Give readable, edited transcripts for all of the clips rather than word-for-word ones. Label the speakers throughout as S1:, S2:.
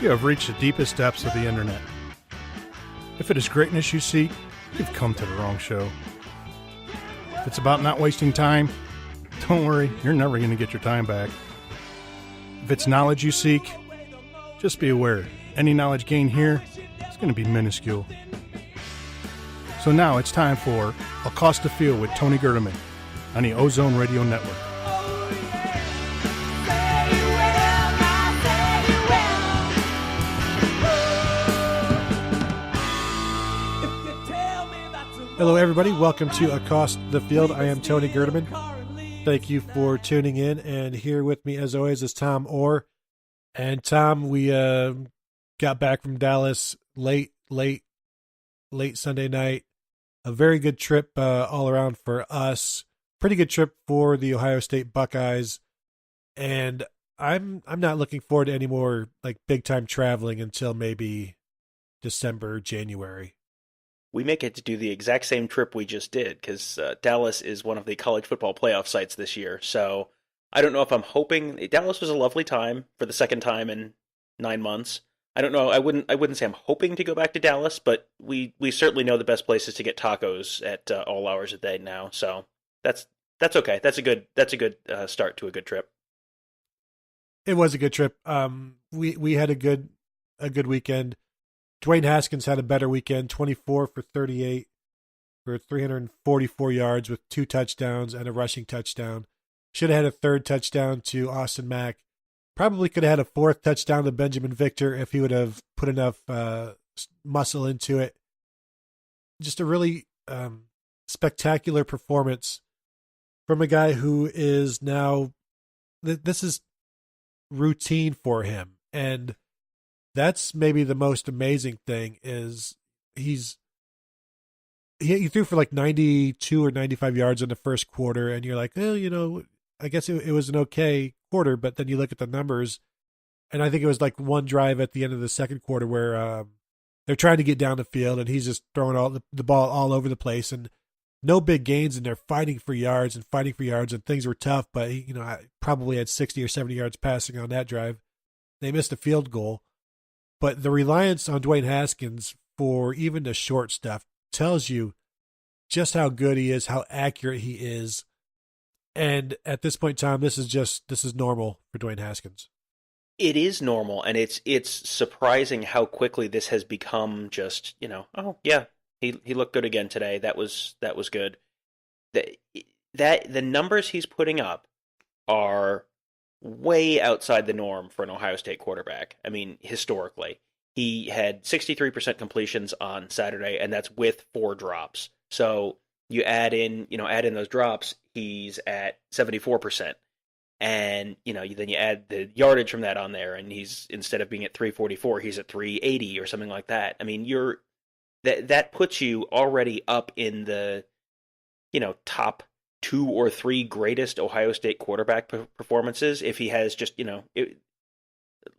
S1: You have reached the deepest depths of the internet. If it is greatness you seek, you've come to the wrong show. If it's about not wasting time, don't worry, you're never going to get your time back. If it's knowledge you seek, just be aware, any knowledge gained here is going to be minuscule. So now it's time for Accost the Field with Tony Gerdeman on the Ozone Radio Network.
S2: Hello, everybody. Welcome to Accost the Field. I am Tony Gerdeman. Thank you for tuning in. And here with me, as always, is Tom Orr. And Tom, we got back from Dallas late Sunday night. A very good trip all around for us. Pretty good trip for the Ohio State Buckeyes. And I'm not looking forward to any more like big time traveling until maybe December, January.
S3: We may get to do the exact same trip we just did because Dallas is one of the college football playoff sites this year. So I don't know if I'm hoping. Dallas was a lovely time for the second time in 9 months. I don't know. I wouldn't say I'm hoping to go back to Dallas, but we certainly know the best places to get tacos at all hours of the day now. So that's okay. That's a good start to a good trip.
S2: It was a good trip. We had a good weekend. Dwayne Haskins had a better weekend, 24 for 38 for 344 yards with 2 touchdowns and a rushing touchdown. Should have had a third touchdown to Austin Mack. Probably could have had a fourth touchdown to Benjamin Victor if he would have put enough muscle into it. Just a really spectacular performance from a guy who is now, this is routine for him. And that's maybe the most amazing thing is he threw for like 92 or 95 yards in the first quarter, and you're like, oh, I guess it was an okay quarter, but then you look at the numbers, and I think it was like one drive at the end of the second quarter where they're trying to get down the field, and he's just throwing the ball all over the place, and no big gains, and they're fighting for yards, and things were tough, but I probably had 60 or 70 yards passing on that drive. They missed a field goal. But the reliance on Dwayne Haskins for even the short stuff tells you just how good he is, how accurate he is. And at this point in time, this is normal for Dwayne Haskins.
S3: It is normal, and it's surprising how quickly this has become just, oh yeah, he looked good again today. That was good. The numbers he's putting up are way outside the norm for an Ohio State quarterback. I mean, historically, he had 63% completions on Saturday, and that's with 4 drops. So you add in those drops, he's at 74%. And, then you add the yardage from that on there, and he's, instead of being at 344, he's at 380 or something like that. I mean, that puts you already up in the, top 2 or 3 greatest Ohio State quarterback performances. If he has just,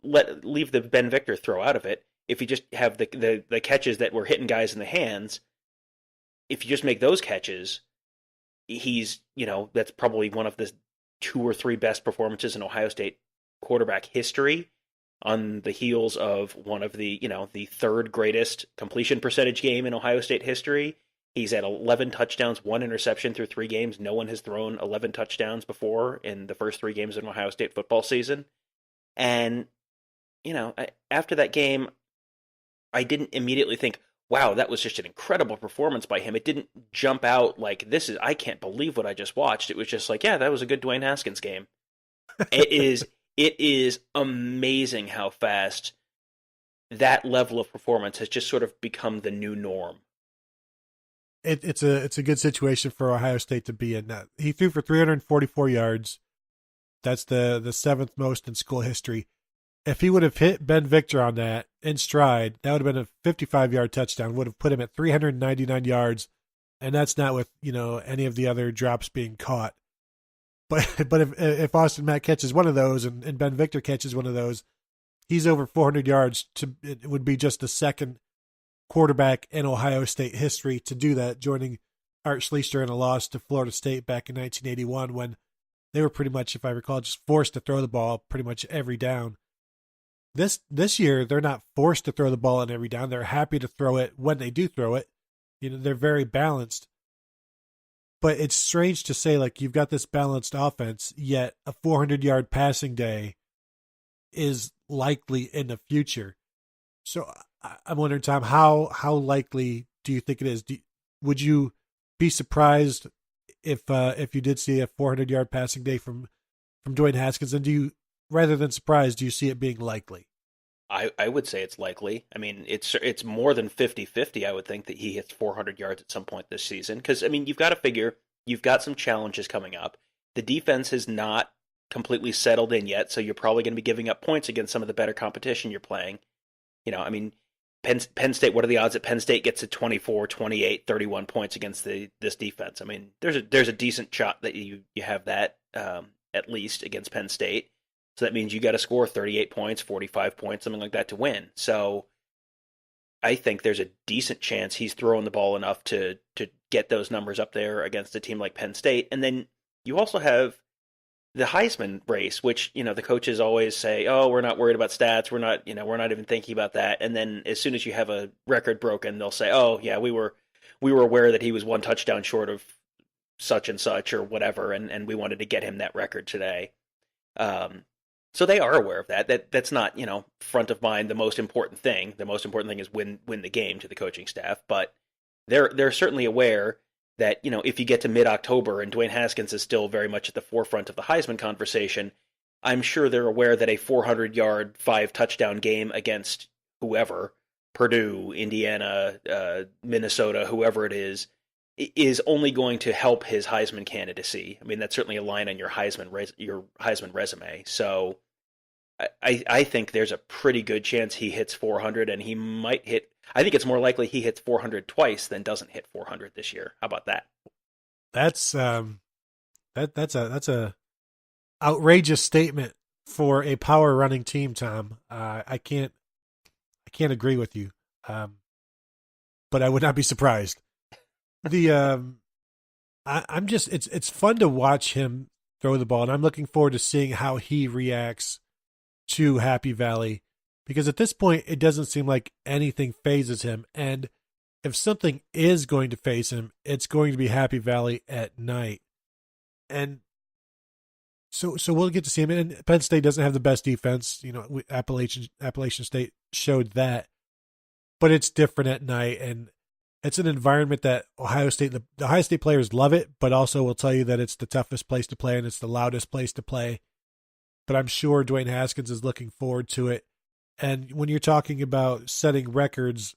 S3: leave the Ben Victor throw out of it. If you just have the catches that were hitting guys in the hands, if you just make those catches, he's, that's probably one of the 2 or 3 best performances in Ohio State quarterback history, on the heels of one of the, the 3rd greatest completion percentage game in Ohio State history. He's at 11 touchdowns, 1 interception through 3 games. No one has thrown 11 touchdowns before in the first 3 games of an Ohio State football season. And, after that game, I didn't immediately think, wow, that was just an incredible performance by him. It didn't jump out like, I can't believe what I just watched. It was just like, yeah, that was a good Dwayne Haskins game. It is amazing how fast that level of performance has just sort of become the new norm.
S2: It's a good situation for Ohio State to be in. Now, he threw for 344 yards. That's the 7th most in school history. If he would have hit Ben Victor on that in stride, that would have been a 55-yard touchdown. Would have put him at 399 yards, and that's not with any of the other drops being caught. But if Austin Mack catches one of those and Ben Victor catches one of those, he's over 400 yards. It would be just the second quarterback in Ohio State history to do that, joining Art Schlichter in a loss to Florida State back in 1981 when they were pretty much, if I recall, just forced to throw the ball pretty much every down. This year they're not forced to throw the ball in every down. They're happy to throw it when they do throw it. They're very balanced. But it's strange to say, like, you've got this balanced offense, yet a 400-yard passing day is likely in the future. So I'm wondering, Tom, how likely do you think it is? Would you be surprised if you did see a 400-yard passing day from Dwayne Haskins? And rather than surprised, do you see it being likely?
S3: I would say it's likely. I mean, it's more than 50-50, I would think, that he hits 400 yards at some point this season. Because, I mean, you've got to figure you've got some challenges coming up. The defense has not completely settled in yet, so you're probably going to be giving up points against some of the better competition you're playing. I mean, Penn State, what are the odds that Penn State gets to 24, 28, 31 points against this defense? I mean, there's a decent shot that you have that at least against Penn State. So that means you got to score 38 points, 45 points, something like that to win. So I think there's a decent chance he's throwing the ball enough to get those numbers up there against a team like Penn State. And then you also have the Heisman race, which, the coaches always say, "Oh, we're not worried about stats. We're not even thinking about that." And then as soon as you have a record broken, they'll say, "Oh, yeah, we were aware that he was one touchdown short of such and such or whatever, and we wanted to get him that record today." So they are aware of that. That's not, front of mind the most important thing. The most important thing is win the game to the coaching staff. But they're certainly aware that, if you get to mid-October and Dwayne Haskins is still very much at the forefront of the Heisman conversation, I'm sure they're aware that a 400-yard, 5-touchdown game against whoever, Purdue, Indiana, Minnesota, whoever it is only going to help his Heisman candidacy. I mean, that's certainly a line on your Heisman resume. So I think there's a pretty good chance he hits 400, and he might hit. I think it's more likely he hits 400 twice than doesn't hit 400 this year. How about that?
S2: That's that's a outrageous statement for a power running team, Tom. I can't agree with you, but I would not be surprised. I'm just it's fun to watch him throw the ball, and I'm looking forward to seeing how he reacts to Happy Valley, because at this point it doesn't seem like anything phases him, and if something is going to phase him, it's going to be Happy Valley at night. And so we'll get to see him. And Penn State doesn't have the best defense, Appalachian State showed that, but it's different at night, and it's an environment that the Ohio State players love it, but also will tell you that it's the toughest place to play and it's the loudest place to play. But I'm sure Dwayne Haskins is looking forward to it. And when you're talking about setting records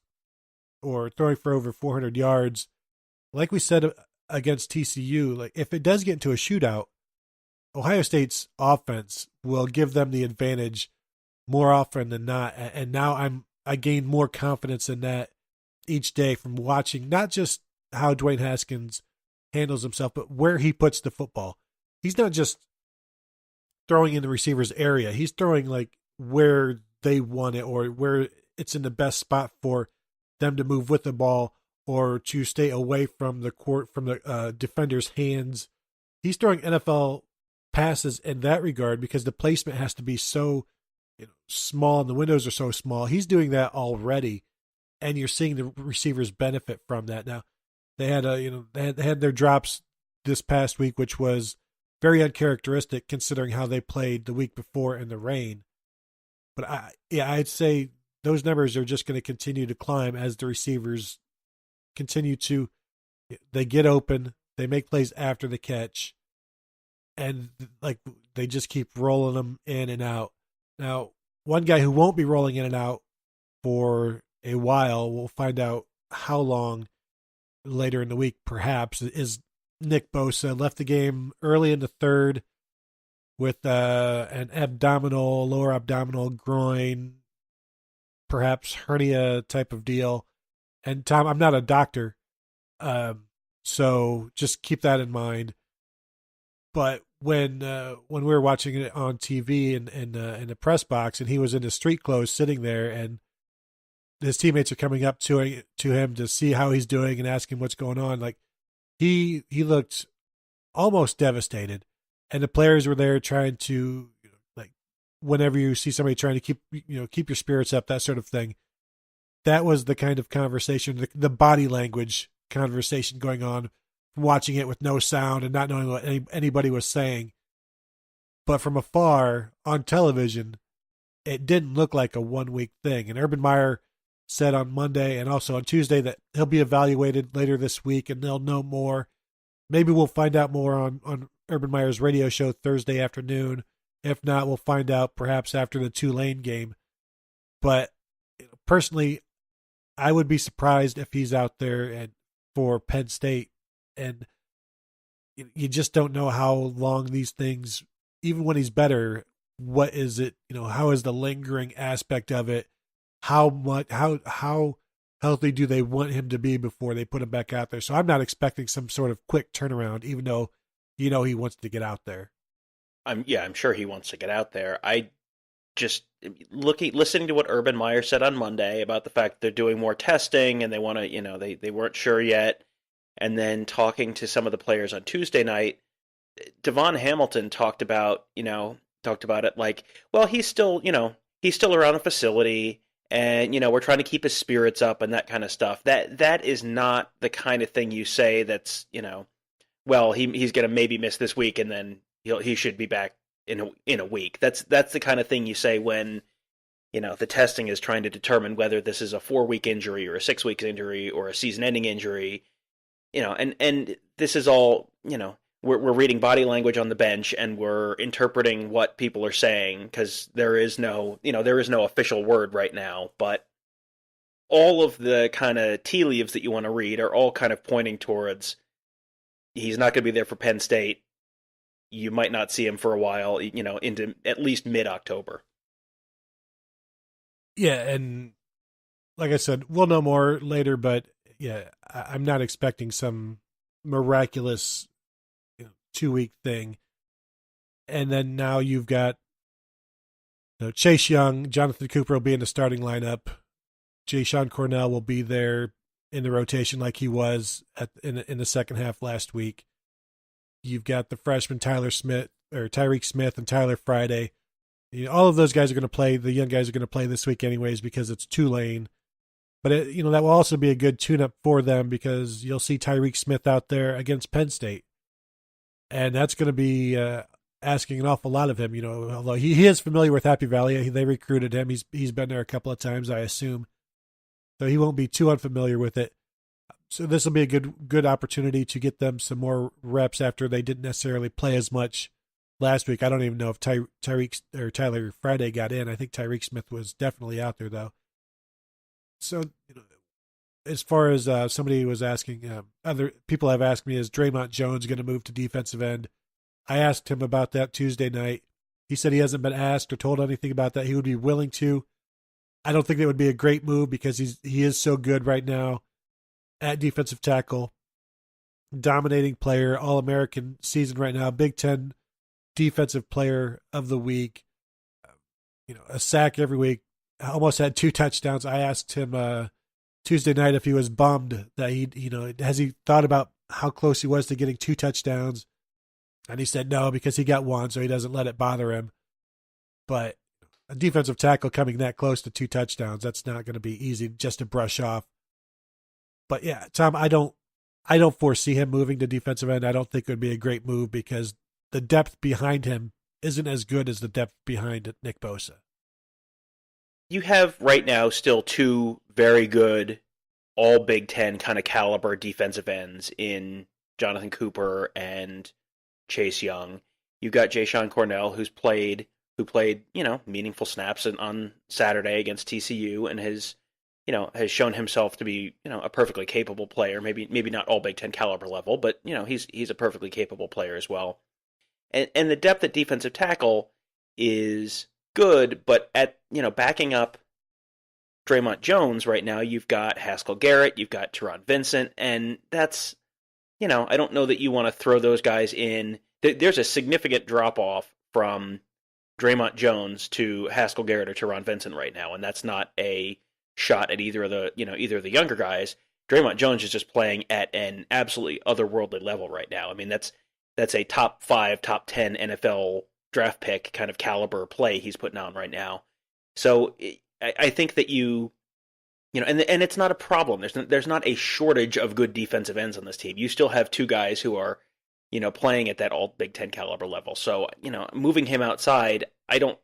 S2: or throwing for over 400 yards, like we said against TCU, like if it does get into a shootout, Ohio State's offense will give them the advantage more often than not. And now I gain more confidence in that each day from watching not just how Dwayne Haskins handles himself, but where he puts the football. He's not just throwing in the receiver's area. He's throwing like where they want it or where it's in the best spot for them to move with the ball or to stay away from the defender's hands. He's throwing NFL passes in that regard because the placement has to be so small and the windows are so small. He's doing that already, and you're seeing the receivers benefit from that. Now, they had they had their drops this past week, which was very uncharacteristic considering how they played the week before in the rain. But I'd say those numbers are just going to continue to climb as the receivers continue to, they get open, they make plays after the catch, and like they just keep rolling them in and out. Now, one guy who won't be rolling in and out for a while, we'll find out how long later in the week perhaps, is Nick Bosa. Left the game early in the third with an lower abdominal groin, perhaps hernia type of deal. And Tom, I'm not a doctor, so just keep that in mind. But when we were watching it on TV in the press box, and he was in his street clothes sitting there, and his teammates are coming up to him to see how he's doing and ask him what's going on, like he looked almost devastated, and the players were there trying to like whenever you see somebody trying to keep your spirits up, that sort of thing. That was the kind of conversation, the body language conversation going on from watching it with no sound and not knowing what anybody was saying. But from afar on television, it didn't look like a 1 week thing. And Urban Meyer said on Monday and also on Tuesday that he'll be evaluated later this week and they'll know more. Maybe we'll find out more on Urban Meyer's radio show Thursday afternoon. If not, we'll find out perhaps after the Tulane game. But personally, I would be surprised if he's out there and for Penn State. And you just don't know how long these things, even when he's better, what is it, how is the lingering aspect of it? How healthy do they want him to be before they put him back out there? So I'm not expecting some sort of quick turnaround, even though, he wants to get out there.
S3: I'm sure he wants to get out there. I just listening to what Urban Meyer said on Monday about the fact they're doing more testing and they want to, they weren't sure yet. And then talking to some of the players on Tuesday night, Devon Hamilton talked about it like, well, he's still around the facility and, we're trying to keep his spirits up and that kind of stuff. That is not the kind of thing you say that's, well, he's going to maybe miss this week and then he should be back in a week. That's the kind of thing you say when, the testing is trying to determine whether this is a 4-week injury or a 6-week injury or a season-ending injury, and this is all, we're reading body language on the bench and we're interpreting what people are saying because there is no official word right now, but all of the kind of tea leaves that you want to read are all kind of pointing towards he's not going to be there for Penn State. You might not see him for a while, into at least mid-October.
S2: Yeah, and like I said, we'll know more later, but yeah, I'm not expecting some miraculous 2-week thing. And then now you've got Chase Young, Jonathan Cooper will be in the starting lineup. Jayshon Cornell will be there in the rotation like he was in the second half last week. You've got the freshman Tyreek Smith and Tyler Friday. All of those guys are going to play. The young guys are going to play this week anyways because it's Tulane. But that will also be a good tune-up for them because you'll see Tyreek Smith out there against Penn State, and that's going to be asking an awful lot of him. Although he is familiar with Happy Valley, they recruited him. He's been there a couple of times, I assume, so he won't be too unfamiliar with it. So this will be a good opportunity to get them some more reps after they didn't necessarily play as much last week. I don't even know if Tyler Friday got in. I think Tyreek Smith was definitely out there though. So, as far as somebody was asking, other people have asked me, is Draymond Jones going to move to defensive end? I asked him about that Tuesday night. He said he hasn't been asked or told anything about that. He would be willing to. I don't think that would be a great move because he is so good right now at defensive tackle. Dominating player, All-American season right now, Big Ten defensive player of the week. A sack every week. Almost had 2 touchdowns. I asked him Tuesday night if he was bummed that has he thought about how close he was to getting 2 touchdowns? And he said no, because he got 1, so he doesn't let it bother him. But a defensive tackle coming that close to 2 touchdowns, that's not going to be easy just to brush off. But yeah, Tom, I don't foresee him moving to defensive end. I don't think it would be a great move because the depth behind him isn't as good as the depth behind Nick Bosa.
S3: You have right now still 2 very good all Big Ten kind of caliber defensive ends in Jonathan Cooper and Chase Young. You've got Jayshon Cornell, who played meaningful snaps on Saturday against TCU and has shown himself to be a perfectly capable player. Maybe not all Big Ten caliber level, but he's a perfectly capable player as well. And the depth at defensive tackle is good, but at backing up Draymond Jones right now, you've got Haskell Garrett, you've got Teron Vincent, and that's I don't know that you want to throw those guys in. There's a significant drop off from Draymond Jones to Haskell Garrett or Teron Vincent right now, and that's not a shot at either of the younger guys. Draymond Jones is just playing at an absolutely otherworldly level right now. I mean, that's a top 5, top 10 NFL draft pick kind of caliber play he's putting on right now. So I think that and it's not a problem. There's not a shortage of good defensive ends on this team. You still have two guys who are, playing at that all Big Ten caliber level. So, moving him outside, I don't,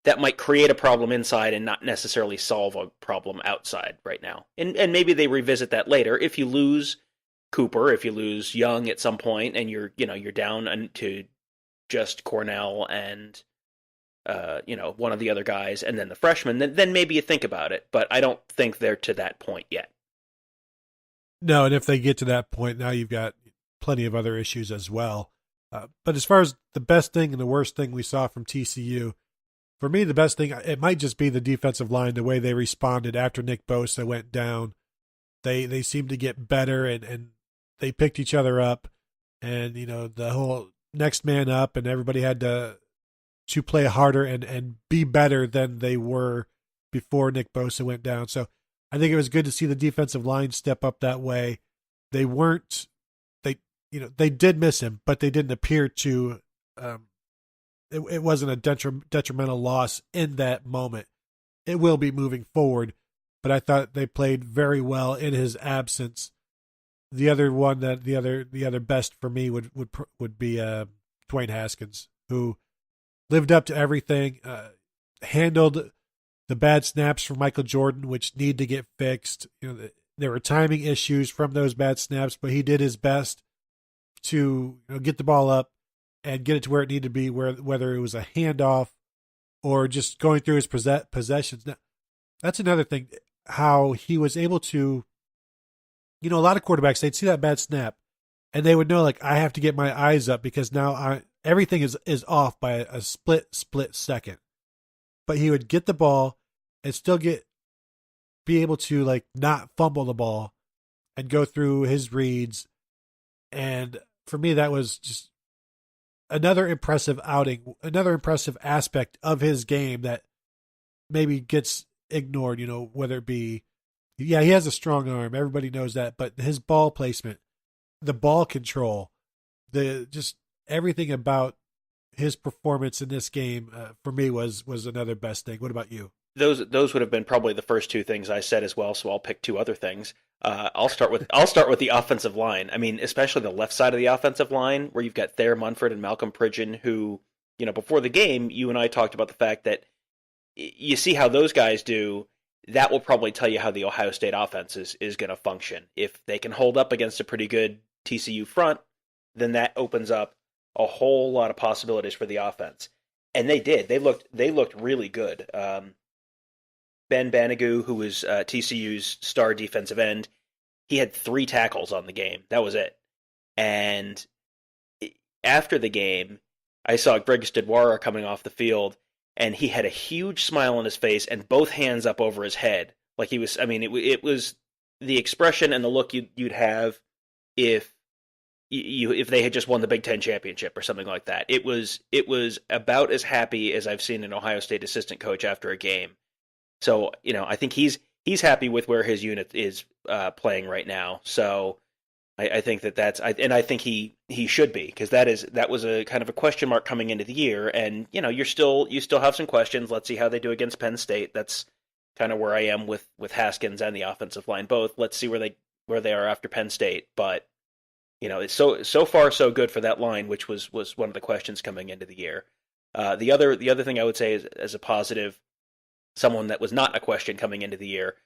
S3: that might create a problem inside and not necessarily solve a problem outside right now. And maybe they revisit that later. If you lose Cooper, if you lose Young at some point, and you're down to just Cornell and one of the other guys, and then the freshman, then maybe you think about it. But I don't think they're to that point yet.
S2: No, and if they get to that point, now you've got plenty of other issues as well. But as far as the best thing and the worst thing we saw from TCU, for me, the best thing, it might just be the defensive line, the way they responded after Nick Bosa went down. They seemed to get better, and they picked each other up, and, the whole next man up, and everybody had to play harder and be better than they were before Nick Bosa went down. So I think it was good to see the defensive line step up that way. They did miss him, but they didn't appear to, it wasn't a detrimental loss in that moment. It will be moving forward, but I thought they played very well in his absence. The other one the other best for me would be Dwayne Haskins, who lived up to everything, handled the bad snaps from Michael Jordan, which need to get fixed. There were timing issues from those bad snaps, but he did his best to get the ball up and get it to where it needed to be, whether it was a handoff or just going through his possessions. Now, that's another thing, how he was able to, a lot of quarterbacks, they'd see that bad snap and they would know, like, I have to get my eyes up because now everything is off by a split second. But he would get the ball and still be able to, like, not fumble the ball and go through his reads. And for me, that was just another impressive outing, another impressive aspect of his game that maybe gets ignored, whether it be, he has a strong arm. Everybody knows that. But his ball placement, the ball control, just everything about his performance in this game, for me, was another best thing. What about you?
S3: Those would have been probably the first two things I said as well, so I'll pick two other things. I'll start with the offensive line. I mean, especially the left side of the offensive line, where you've got Thayer Munford and Malcolm Pridgeon, who, before the game, you and I talked about the fact that you see how those guys do. That will probably tell you how the Ohio State offense is going to function. If they can hold up against a pretty good TCU front, then that opens up a whole lot of possibilities for the offense. And they did. They looked really good. Ben Banigou, who was TCU's star defensive end, he had 3 tackles on the game. That was it. And after the game, I saw Greg Stidwara coming off the field, and he had a huge smile on his face and both hands up over his head. Like he was, it was the expression and the look you'd have if they had just won the Big Ten championship or something like that. It was about as happy as I've seen an Ohio State assistant coach after a game. So, I think he's happy with where his unit is playing right now. So I think and I think he should be, because that was a kind of a question mark coming into the year. And, you still have some questions. Let's see how they do against Penn State. That's kind of where I am with Haskins and the offensive line both. Let's see where they are after Penn State. But, it's so far so good for that line, which was one of the questions coming into the year. The other thing I would say is, as a positive, someone that was not a question coming into the year,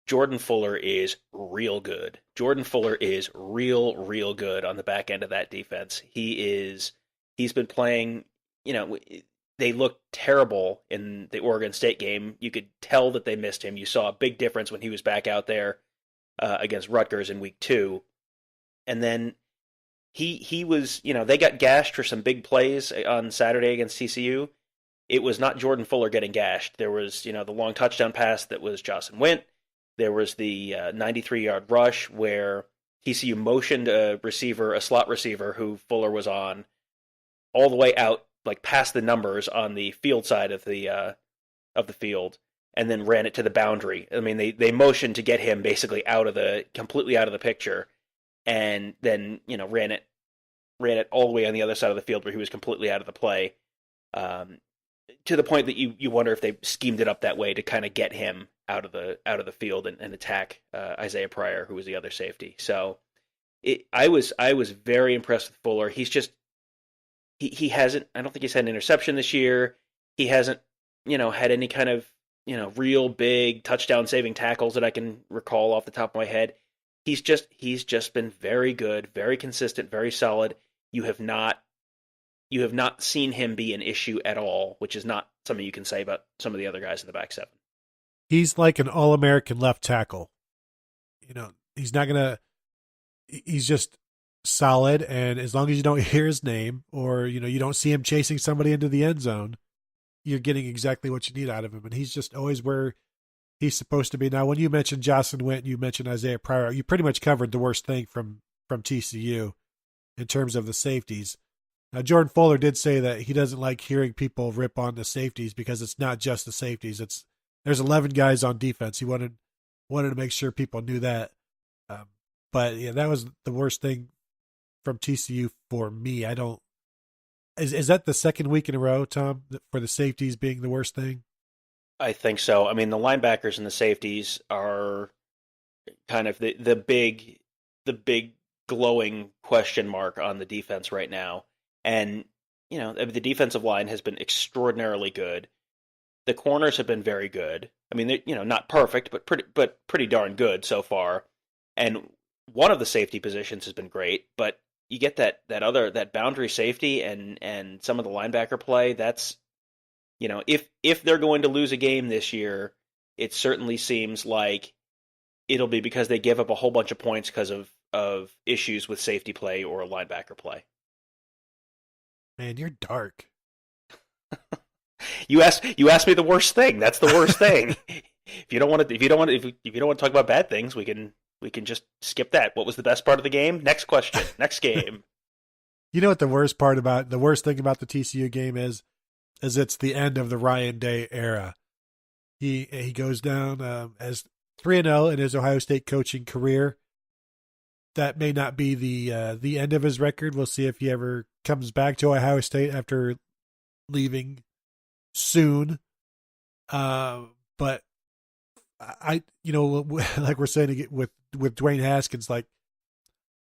S3: Jordan Fuller is real good. Jordan Fuller is real good on the back end of that defense. He's been playing, they looked terrible in the Oregon State game. You could tell that they missed him. You saw a big difference when he was back out there against Rutgers in week 2. And then he was, they got gashed for some big plays on Saturday against TCU. It was not Jordan Fuller getting gashed. There was, the long touchdown pass that was Jocelyn Wint. There was the 93-yard rush where TCU motioned a slot receiver who Fuller was on, all the way out, like past the numbers on the field side of the field, and then ran it to the boundary. I mean, they motioned to get him basically completely out of the picture, and then ran it all the way on the other side of the field where he was completely out of the play. To the point that you wonder if they schemed it up that way to kind of get him out of the field and attack Isaiah Pryor, who was the other safety. So I was very impressed with Fuller. He's just he hasn't. I don't think he's had an interception this year. He hasn't had any kind of real big touchdown saving tackles that I can recall off the top of my head. He's just been very good, very consistent, very solid. You have not seen him be an issue at all, which is not something you can say about some of the other guys in the back seven.
S2: He's like an All-American left tackle. He's not gonna. He's just solid, and as long as you don't hear his name or you don't see him chasing somebody into the end zone, you're getting exactly what you need out of him. And he's just always where he's supposed to be. Now, when you mentioned Jocelyn Wint, you mentioned Isaiah Pryor, you pretty much covered the worst thing from TCU in terms of the safeties. Now, Jordan Fuller did say that he doesn't like hearing people rip on the safeties because it's not just the safeties. There's 11 guys on defense. He wanted to make sure people knew that. But yeah, that was the worst thing from TCU for me. I don't. Is that the second week in a row, Tom, for the safeties being the worst thing?
S3: I think so. I mean, the linebackers and the safeties are kind of the big glowing question mark on the defense right now. And the defensive line has been extraordinarily good. The corners have been very good. I mean, they're, not perfect, but pretty darn good so far. And one of the safety positions has been great, but you get that boundary safety and some of the linebacker play. That's if they're going to lose a game this year, it certainly seems like it'll be because they give up a whole bunch of points because of issues with safety play or linebacker play.
S2: Man, you're dark.
S3: You asked me the worst thing. That's the worst thing. If you don't want to talk about bad things, we can just skip that. What was the best part of the game? Next question. Next game.
S2: You know what the worst thing about the TCU game is it's the end of the Ryan Day era. He goes down as 3-0 in his Ohio State coaching career. That may not be the end of his record. We'll see if he ever comes back to Ohio State after leaving soon. But I like we're saying with Dwayne Haskins, like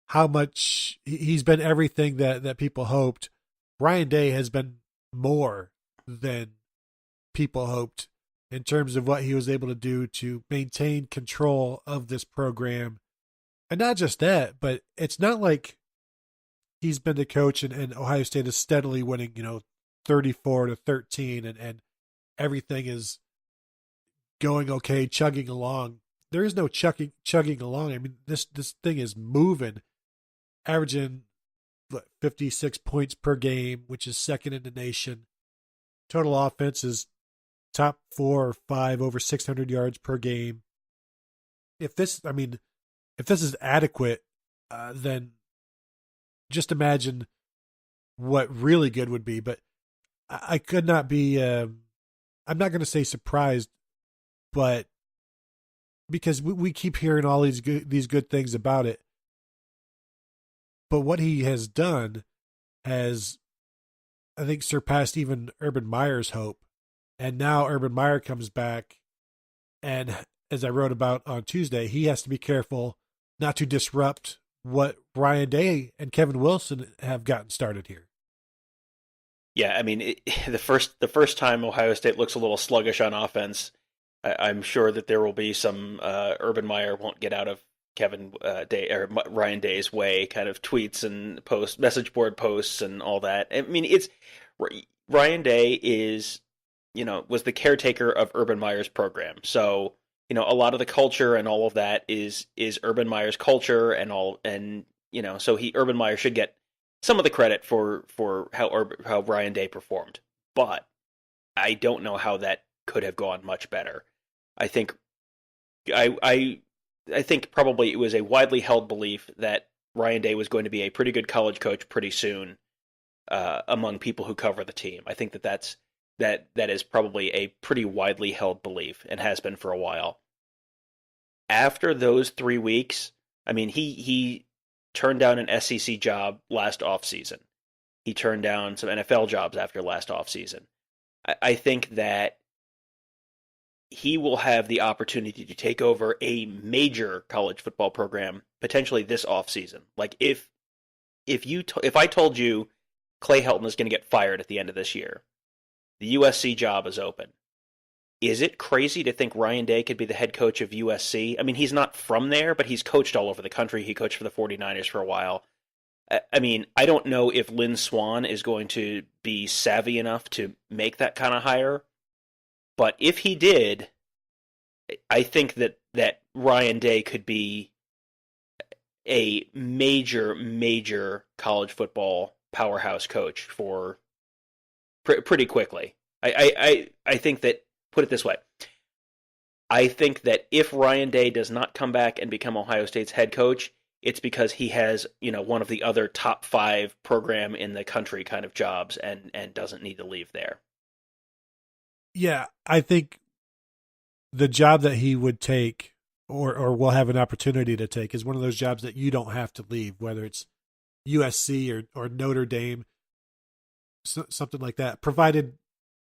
S2: how much he's been everything that people hoped. Ryan Day has been more than people hoped in terms of what he was able to do to maintain control of this program. And not just that, but it's not like he's been the coach and Ohio State is steadily winning, 34-13 and everything is going okay, chugging along. There is no chugging along. I mean, this thing is moving, averaging 56 points per game, which is second in the nation. Total offense is top 4 or 5, over 600 yards per game. If this is adequate, then just imagine what really good would be. But I could not be, I'm not going to say surprised, but because we keep hearing all these good things about it. But what he has done has, I think, surpassed even Urban Meyer's hope. And now Urban Meyer comes back, and as I wrote about on Tuesday, he has to be careful not to disrupt what Ryan Day and Kevin Wilson have gotten started here.
S3: Yeah, I mean, the first time Ohio State looks a little sluggish on offense, I'm sure that there will be some Urban Meyer won't get out of Kevin Day or Ryan Day's way kind of tweets and message board posts and all that. I mean, it's Ryan Day is was the caretaker of Urban Meyer's program, so a lot of the culture and all of that is Urban Meyer's culture and all, and so Urban Meyer should get some of the credit for how Ryan Day performed, but I don't know how that could have gone much better. I think I think probably it was a widely held belief that Ryan Day was going to be a pretty good college coach pretty soon among people who cover the team. I think that is probably a pretty widely held belief and has been for a while. After those 3 weeks, I mean, he turned down an SEC job last offseason. he turned down some NFL jobs after last offseason. I think that he will have the opportunity to take over a major college football program potentially this offseason. Like if I told you Clay Helton is going to get fired at the end of this year, the USC job is open. Is it crazy to think Ryan Day could be the head coach of USC? I mean, he's not from there, but he's coached all over the country. He coached for the 49ers for a while. I mean, I don't know if Lynn Swann is going to be savvy enough to make that kind of hire, but if he did, I think that Ryan Day could be a major college football powerhouse coach for pretty quickly. I think that, put it this way, I think that if Ryan Day does not come back and become Ohio State's head coach, it's because he has, one of the other top 5 program in the country kind of jobs and doesn't need to leave there.
S2: Yeah, I think the job that he would take or will have an opportunity to take is one of those jobs that you don't have to leave, whether it's USC or Notre Dame, something like that, provided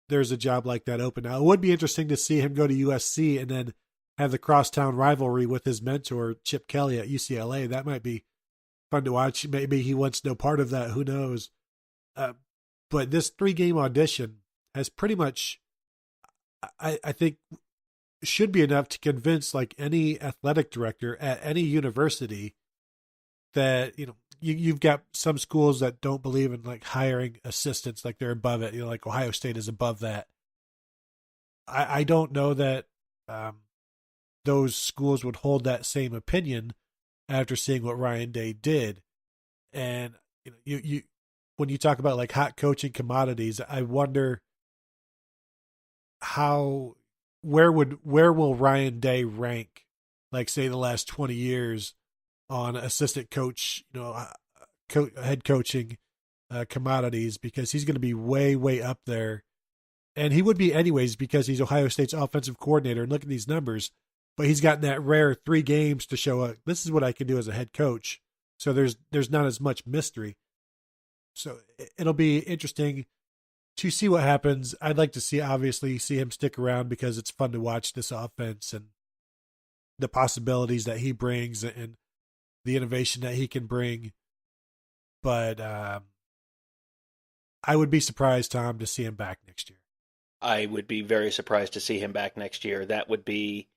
S2: there's a job like that open. Now, it would be interesting to see him go to USC and then have the crosstown rivalry with his mentor, Chip Kelly at UCLA. That might be fun to watch. Maybe he wants no part of that. Who knows? But this 3-game audition has pretty much, I think, should be enough to convince like any athletic director at any university that, you've got some schools that don't believe in like hiring assistants, like they're above it. Like Ohio State is above that. I don't know that those schools would hold that same opinion after seeing what Ryan Day did. And you when you talk about like hot coaching commodities, I wonder where will Ryan Day rank, like say the last 20 years on assistant coach, head coaching commodities, because he's going to be way up there. And he would be anyways because he's Ohio State's offensive coordinator. And look at these numbers. But he's gotten that rare 3 games to show this is what I can do as a head coach. So there's not as much mystery. So it'll be interesting to see what happens. I'd like to see him stick around because it's fun to watch this offense and the possibilities that he brings and the innovation that he can bring. But I would be surprised, Tom, to see him back next year.
S3: I would be very surprised to see him back next year. That would be,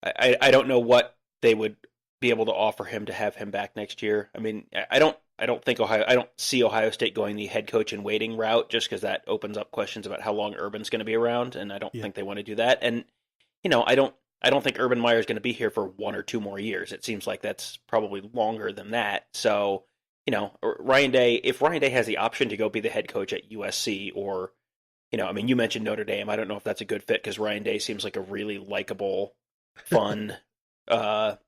S3: I don't know what they would be able to offer him to have him back next year. I mean, I don't see Ohio State going the head coach in waiting route, just because that opens up questions about how long Urban's going to be around, and I don't think they want to do that. And I don't think Urban Meyer is going to be here for 1 or 2 more years. It seems like that's probably longer than that. So, Ryan Day, if Ryan Day has the option to go be the head coach at USC or, you mentioned Notre Dame. I don't know if that's a good fit because Ryan Day seems like a really likable, fun, good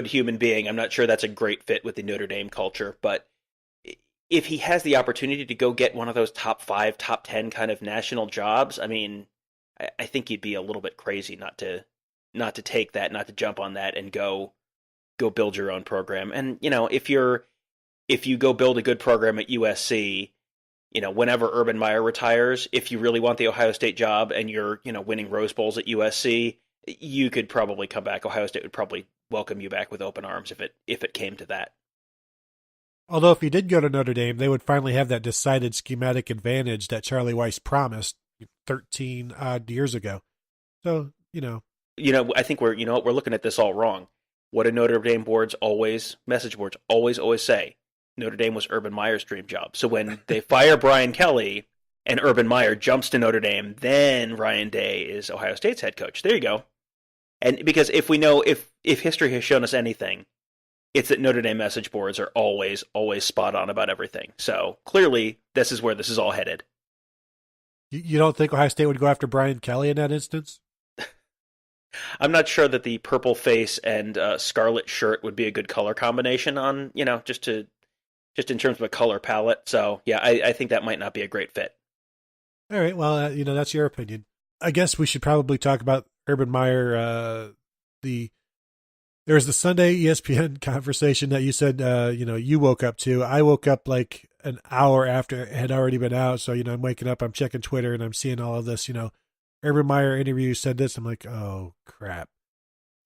S3: human being. I'm not sure that's a great fit with the Notre Dame culture, but if he has the opportunity to go get one of those top 5, top 10 kind of national jobs, I mean, I think you'd be a little bit crazy not to take that, not to jump on that and go build your own program. And if you go build a good program at USC, whenever Urban Meyer retires, if you really want the Ohio State job and you're winning Rose Bowls at USC, you could probably come back. Ohio State would probably welcome you back with open arms if it came to that.
S2: Although if he did go to Notre Dame, they would finally have that decided schematic advantage that Charlie Weiss promised 13 odd years ago. So,
S3: I think we're looking at this all wrong. What do Notre Dame message boards always say? Notre Dame was Urban Meyer's dream job. So when they fire Brian Kelly and Urban Meyer jumps to Notre Dame, then Ryan Day is Ohio State's head coach. There you go. And because if history has shown us anything, it's that Notre Dame message boards are always spot on about everything. So clearly this is where this is all headed.
S2: You don't think Ohio State would go after Brian Kelly in that instance?
S3: I'm not sure that the purple face and scarlet shirt would be a good color combination on, just in terms of a color palette. So yeah, I think that might not be a great fit.
S2: All right. Well, that's your opinion. I guess we should probably talk about Urban Meyer, the There was the Sunday ESPN conversation that you said, you woke up to. I woke up like an hour after it had already been out. So, I'm waking up, I'm checking Twitter, and I'm seeing all of this, Urban Meyer interview said this. I'm like, oh, crap.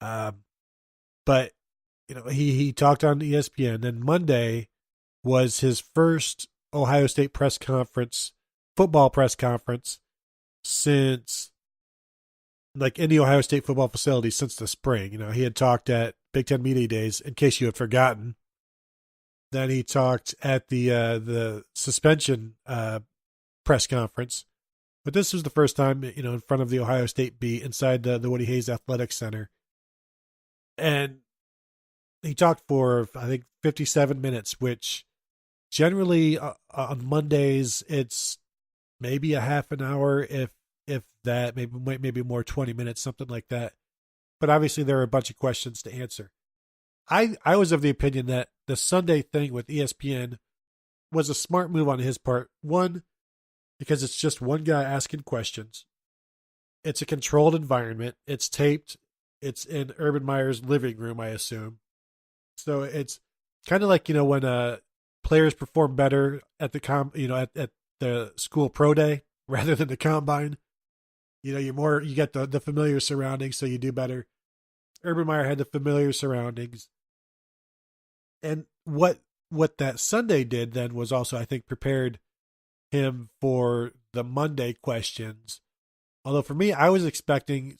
S2: But, he talked on ESPN. Then Monday was his first Ohio State football press conference since in the Ohio State football facility since the spring. He had talked at Big Ten Media Days, in case you had forgotten. Then he talked at the suspension press conference. But this was the first time, in front of the Ohio State beat inside the Woody Hayes Athletic Center. And he talked for, I think, 57 minutes, which generally on Mondays, it's maybe a half an hour, if that, maybe more, 20 minutes, something like that. But obviously there are a bunch of questions to answer. I was of the opinion that the Sunday thing with ESPN was a smart move on his part. One, because it's just one guy asking questions. It's a controlled environment. It's taped. It's in Urban Meyer's living room, I assume. So it's kind of like, when players perform better at the at the school pro day rather than the combine. You get the familiar surroundings, so you do better. Urban Meyer had the familiar surroundings. And what that Sunday did then was also, I think, prepared him for the Monday questions. Although for me, I was expecting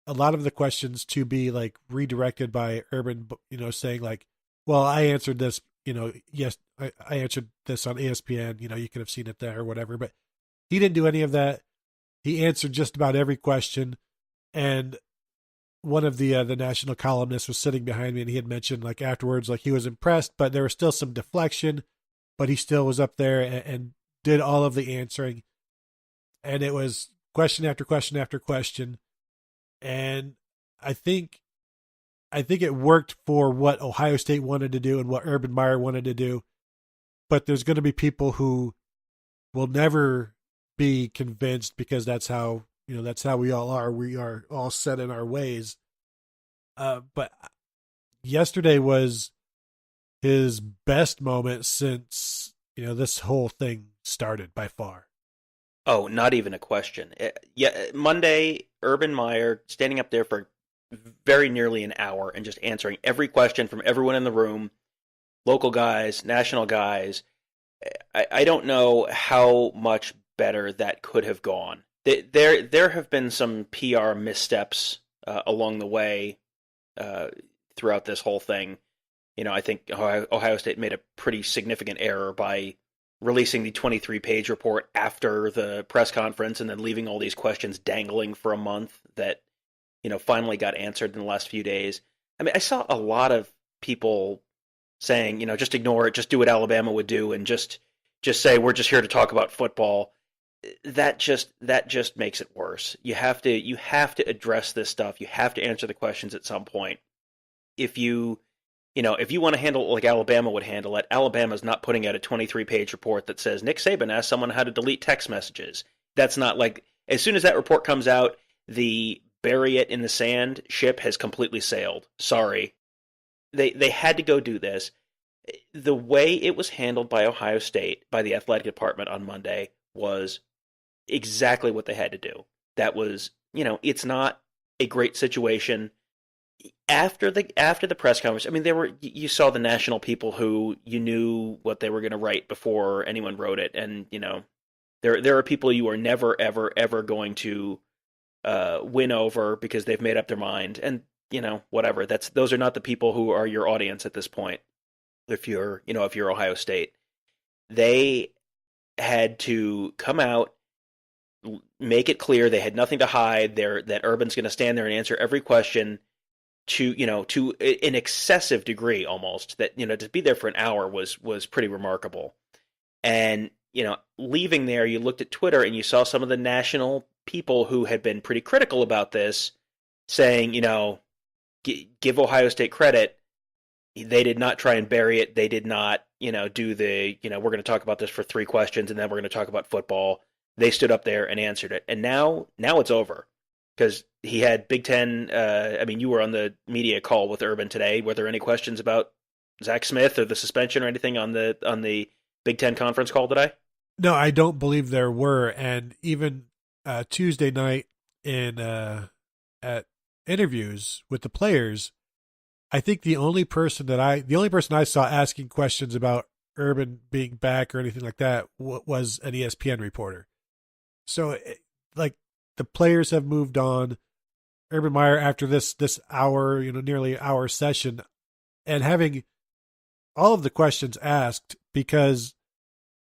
S2: a lot of the questions to be redirected by Urban, saying well, I answered this, yes, I answered this on ESPN, you could have seen it there or whatever, but he didn't do any of that. He answered just about every question. And one of the national columnists was sitting behind me, and he had mentioned afterwards, he was impressed, but there was still some deflection, but he still was up there and did all of the answering. And it was question after question after question. And I think it worked for what Ohio State wanted to do and what Urban Meyer wanted to do. But there's going to be people who will never be convinced, because that's how we all are. We are all set in our ways. But yesterday was his best moment since, this whole thing started, by far.
S3: Oh, not even a question. Monday, Urban Meyer standing up there for very nearly an hour and just answering every question from everyone in the room, local guys, national guys. I don't know how much better that could have gone. There have been some PR missteps along the way throughout this whole thing. I think Ohio State made a pretty significant error by releasing the 23-page report after the press conference and then leaving all these questions dangling for a month that, finally got answered in the last few days. I mean, I saw a lot of people saying, just ignore it, just do what Alabama would do, and just say we're just here to talk about football. That just makes it worse. You have to address this stuff. You have to answer the questions at some point. If you want to handle it like Alabama would handle it, Alabama's not putting out a 23-page report that says Nick Saban asked someone how to delete text messages. That's not as soon as that report comes out, the bury it in the sand ship has completely sailed. Sorry. They had to go do this. The way it was handled by Ohio State, by the athletic department on Monday, was exactly what they had to do. That was, it's not a great situation. After the press conference, I mean, you saw the national people who you knew what they were going to write before anyone wrote it, and there are people you are never ever ever going to win over because they've made up their mind, and whatever. Those are not the people who are your audience at this point. If you're Ohio State, they had to come out, make it clear they had nothing to hide. That Urban's going to stand there and answer every question to an excessive degree, almost. That to be there for an hour was pretty remarkable. And leaving there, you looked at Twitter and you saw some of the national people who had been pretty critical about this saying, give Ohio State credit. They did not try and bury it. They did not, do the, we're going to talk about this for 3 questions and then we're going to talk about football. They stood up there and answered it. And now it's over. because he had Big Ten. I mean, you were on the media call with Urban today. Were there any questions about Zach Smith or the suspension or anything on the Big Ten conference call today?
S2: No, I don't believe there were. And even Tuesday night in at interviews with the players, I think the only person I saw asking questions about Urban being back or anything like that was an ESPN reporter. So, like, the players have moved on. Urban Meyer, after this hour, nearly hour session, and having all of the questions asked, because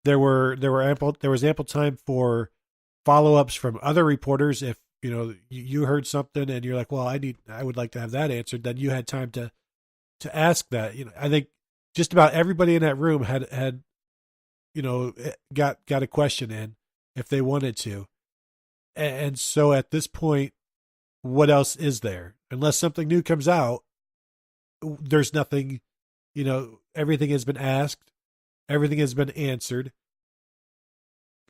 S2: there was ample time for follow-ups from other reporters. If you heard something and you're like, well, I would like to have that answered, then you had time to ask that. I think just about everybody in that room had got a question in if they wanted to. And so at this point, what else is there? Unless something new comes out, there's nothing, everything has been asked. Everything has been answered.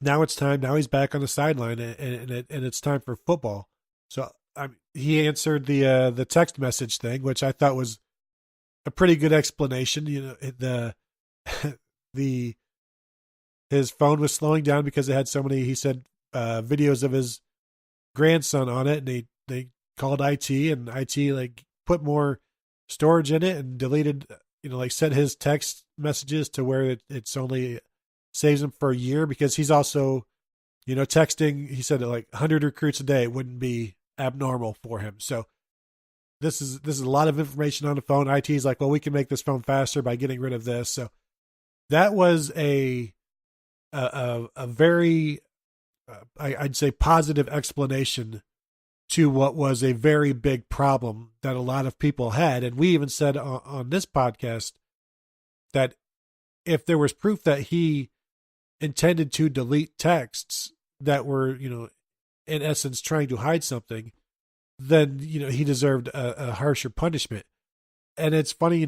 S2: Now it's time. Now he's back on the sideline, and it's time for football. So he answered the text message thing, which I thought was a pretty good explanation. His phone was slowing down because it had so many, he said, videos of his grandson on it, and they called IT, and IT put more storage in it and deleted, set his text messages to where it's only saves him for a year, because he's also, texting. He said 100 recruits a day wouldn't be abnormal for him. So this is a lot of information on the phone. IT's like, well, we can make this phone faster by getting rid of this. So that was a very, I'd say, positive explanation to what was a very big problem that a lot of people had. And we even said on this podcast that if there was proof that he intended to delete texts that were, in essence trying to hide something, then, he deserved a harsher punishment. And it's funny,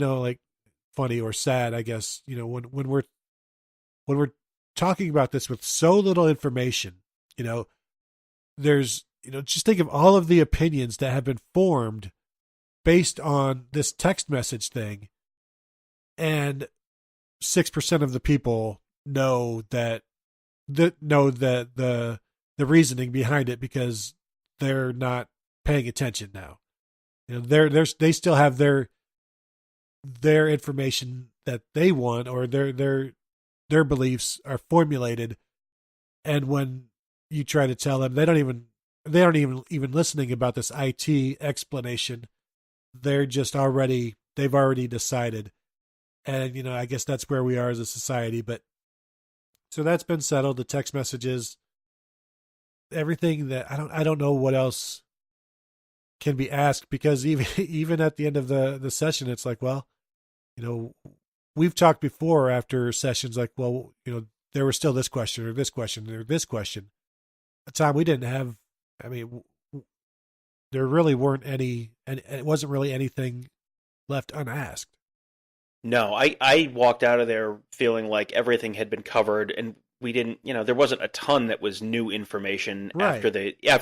S2: funny or sad, I guess, when we're talking about this with so little information, there's, just think of all of the opinions that have been formed based on this text message thing. And 6% of the people know the reasoning behind it, because they're not paying attention now. They still have their information that they want, or their beliefs are formulated. And when you try to tell them, they aren't even listening about this IT explanation. They've already decided. And, I guess that's where we are as a society. But so that's been settled. The text messages, everything that I don't know what else can be asked, because even at the end of the session, it's like, well, we've talked before after sessions, like, well, there was still this question or this question or this question. At the time we didn't have, there really weren't any, and it wasn't really anything left unasked.
S3: No, I walked out of there feeling like everything had been covered, and we didn't, there wasn't a ton that was new information.
S2: Right.
S3: After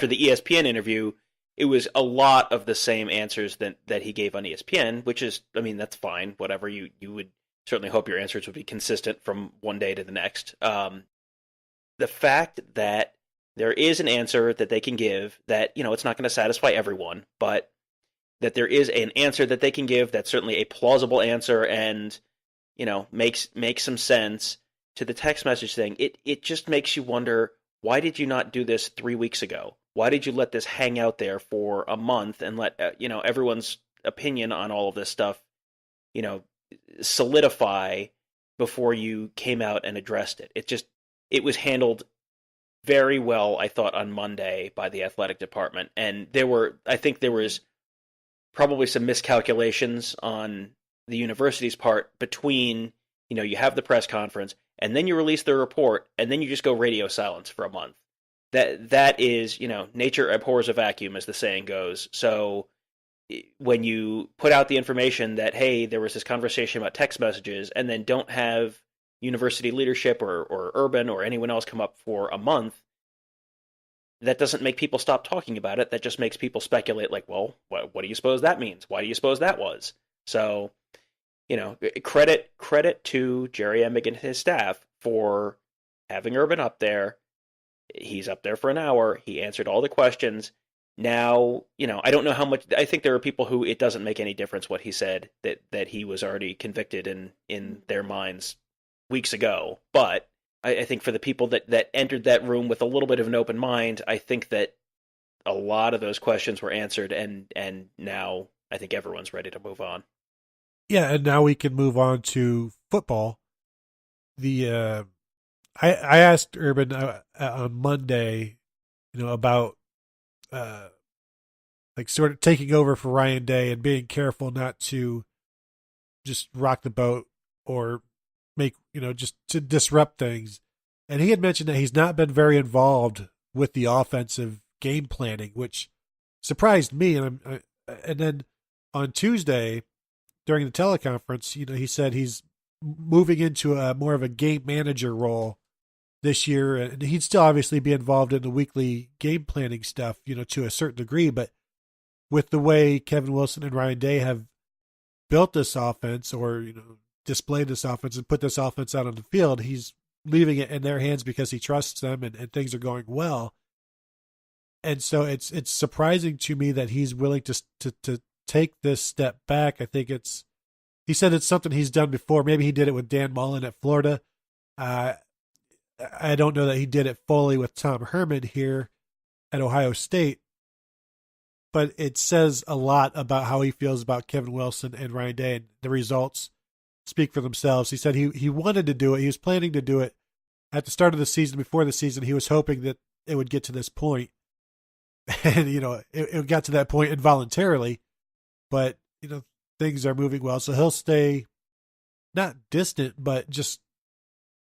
S3: the ESPN interview. It was a lot of the same answers that he gave on ESPN, which is, that's fine. Whatever, you would certainly hope your answers would be consistent from one day to the next. The fact that there is an answer that they can give that, it's not going to satisfy everyone, but that there is an answer that they can give that's certainly a plausible answer and, makes some sense to the text message thing. It just makes you wonder, why did you not do this 3 weeks ago? Why did you let this hang out there for a month and let, everyone's opinion on all of this stuff, solidify before you came out and addressed it? It was handled very well, I thought, on Monday by the athletic department. And I think there was probably some miscalculations on the university's part between, you have the press conference and then you release the report and then you just go radio silence for a month. That is, nature abhors a vacuum, as the saying goes. So when you put out the information that, hey, there was this conversation about text messages, and then don't have university leadership or Urban or anyone else come up for a month, that doesn't make people stop talking about it. That just makes people speculate, like, well, what do you suppose that means? Why do you suppose that was? So, credit to Jerry Emig and his staff for having Urban up there. He's up there for an hour. He answered all the questions. Now, I don't know how much. I think there are people who it doesn't make any difference what he said, that he was already convicted in their minds weeks ago. But I think for the people that entered that room with a little bit of an open mind, I think that a lot of those questions were answered, and now I think everyone's ready to move on.
S2: Yeah, and now we can move on to football. I asked Urban on Monday, about like sort of taking over for Ryan Day and being careful not to just rock the boat or make, just to disrupt things. And he had mentioned that he's not been very involved with the offensive game planning, which surprised me. And then on Tuesday during the teleconference, he said he's moving into a more of a game manager role this year, and he'd still obviously be involved in the weekly game planning stuff, to a certain degree. But with the way Kevin Wilson and Ryan Day have built this offense, or displayed this offense and put this offense out on the field, he's leaving it in their hands because he trusts them, and things are going well. And so it's surprising to me that he's willing to take this step back. I think he said it's something he's done before. Maybe he did it with Dan Mullen at Florida. I don't know that he did it fully with Tom Herman here at Ohio State, but it says a lot about how he feels about Kevin Wilson and Ryan Day, and the results speak for themselves. He said he wanted to do it. He was planning to do it at the start of the season. Before the season, he was hoping that it would get to this point. And, it got to that point involuntarily, but, things are moving well. So he'll stay not distant, but just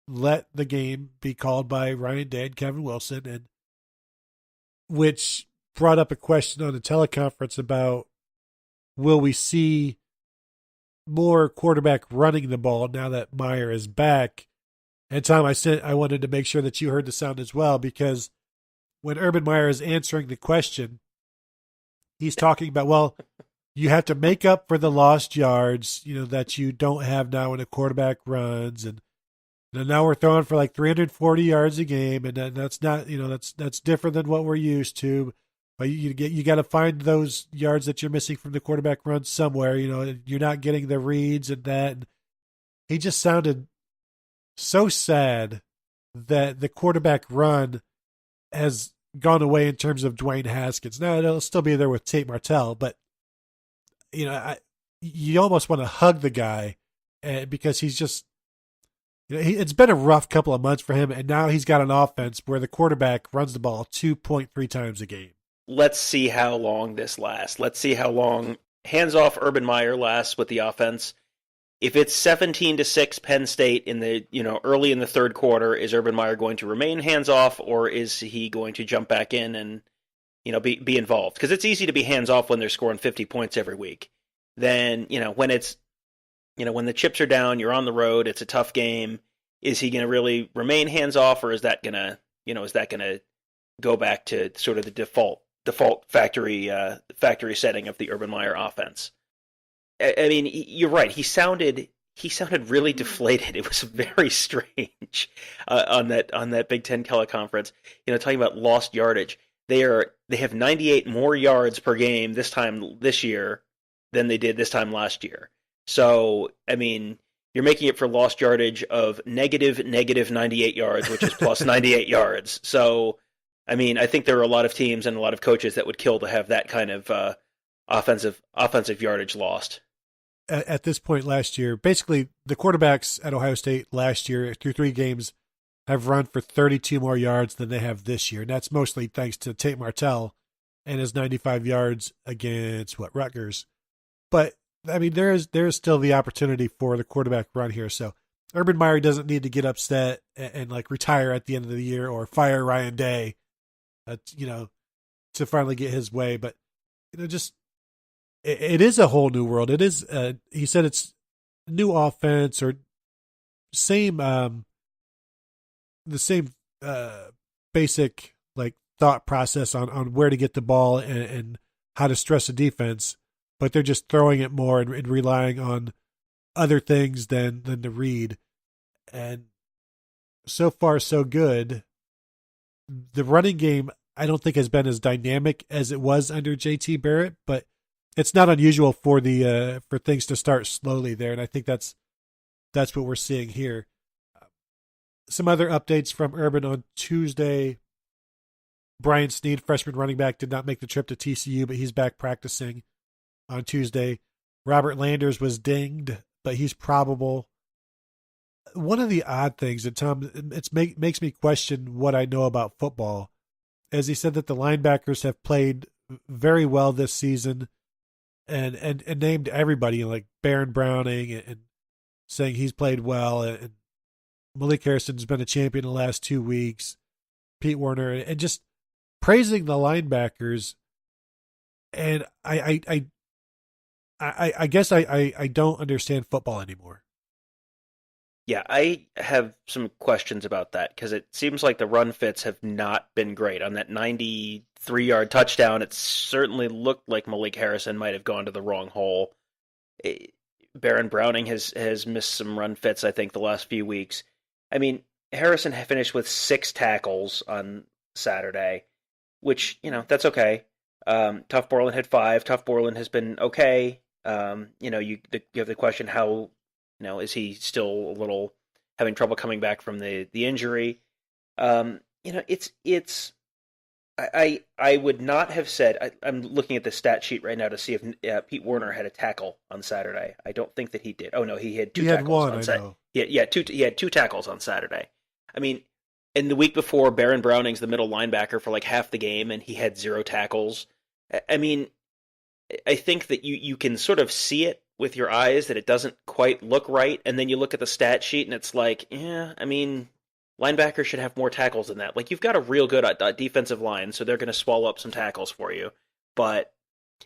S2: let the game be called by Ryan Day and Kevin Wilson, and which brought up a question on the teleconference about, will we see more quarterback running the ball now that Meyer is back? And Tom, I wanted to make sure that you heard the sound as well, because when Urban Meyer is answering the question, he's talking about, well, you have to make up for the lost yards, that you don't have now when a quarterback runs, and now we're throwing for like 340 yards a game, and that's not, that's different than what we're used to. But you got to find those yards that you're missing from the quarterback run somewhere. You're not getting the reads and that. And he just sounded so sad that the quarterback run has gone away in terms of Dwayne Haskins. Now it'll still be there with Tate Martell, but you almost want to hug the guy, because he's just. It's been a rough couple of months for him, and now he's got an offense where the quarterback runs the ball 2.3 times a game.
S3: Let's see how long this lasts. Let's see how long hands-off Urban Meyer lasts with the offense. If it's 17-6 Penn State in the early in the third quarter, is Urban Meyer going to remain hands-off, or is he going to jump back in and be involved? Because it's easy to be hands-off when they're scoring 50 points every week. Then when it's when the chips are down, you're on the road, it's a tough game. Is he going to really remain hands off, or is that going to go back to sort of the default factory setting of the Urban Meyer offense? I mean, you're right. He sounded really deflated. It was very strange on that Big Ten teleconference. Talking about lost yardage. They have 98 more yards per game this year than they did this time last year. So, I mean, you're making it for lost yardage of negative 98 yards, which is plus 98 yards. So, I mean, I think there are a lot of teams and a lot of coaches that would kill to have that kind of offensive yardage lost.
S2: At this point last year, basically the quarterbacks at Ohio State last year through 3 games have run for 32 more yards than they have this year. And that's mostly thanks to Tate Martell and his 95 yards against Rutgers. But I mean, there is still the opportunity for the quarterback run here. So Urban Meyer doesn't need to get upset and like retire at the end of the year or fire Ryan Day, to finally get his way. But just it is a whole new world. It is. He said it's new offense or same the same basic like thought process on where to get the ball and how to stress a defense, but they're just throwing it more and relying on other things than the read. And so far, so good. The running game, I don't think, has been as dynamic as it was under JT Barrett, but it's not unusual for for things to start slowly there, and I think that's what we're seeing here. Some other updates from Urban on Tuesday. Brian Snead, freshman running back, did not make the trip to TCU, but he's back practicing on Tuesday. Robert Landers was dinged, but he's probable. One of the odd things, and Tom, makes me question what I know about football, as he said that the linebackers have played very well this season, and named everybody like Baron Browning and saying he's played well, and Malik Harrison's been a champion in the last 2 weeks, Pete Werner, and just praising the linebackers. And I guess I don't understand football anymore.
S3: Yeah, I have some questions about that because it seems like the run fits have not been great. On that 93-yard touchdown, it certainly looked like Malik Harrison might have gone to the wrong hole. Baron Browning has missed some run fits, I think, the last few weeks. I mean, Harrison finished with 6 tackles on Saturday, which, that's okay. Tough Borland had 5. Tough Borland has been okay. You have the question how, is he still a little having trouble coming back from the injury? I would not have said. I'm looking at the stat sheet right now to see if Pete Werner had a tackle on Saturday. I don't think that he did. Oh no, he had 2 tackles.
S2: Had one, on Saturday.
S3: He had 2 tackles on Saturday. I mean, in the week before, Baron Browning's the middle linebacker for like half the game, and he had 0 tackles. I mean, I think that you can sort of see it with your eyes that it doesn't quite look right, and then you look at the stat sheet and it's like, linebackers should have more tackles than that. Like, you've got a real good defensive line, so they're going to swallow up some tackles for you, but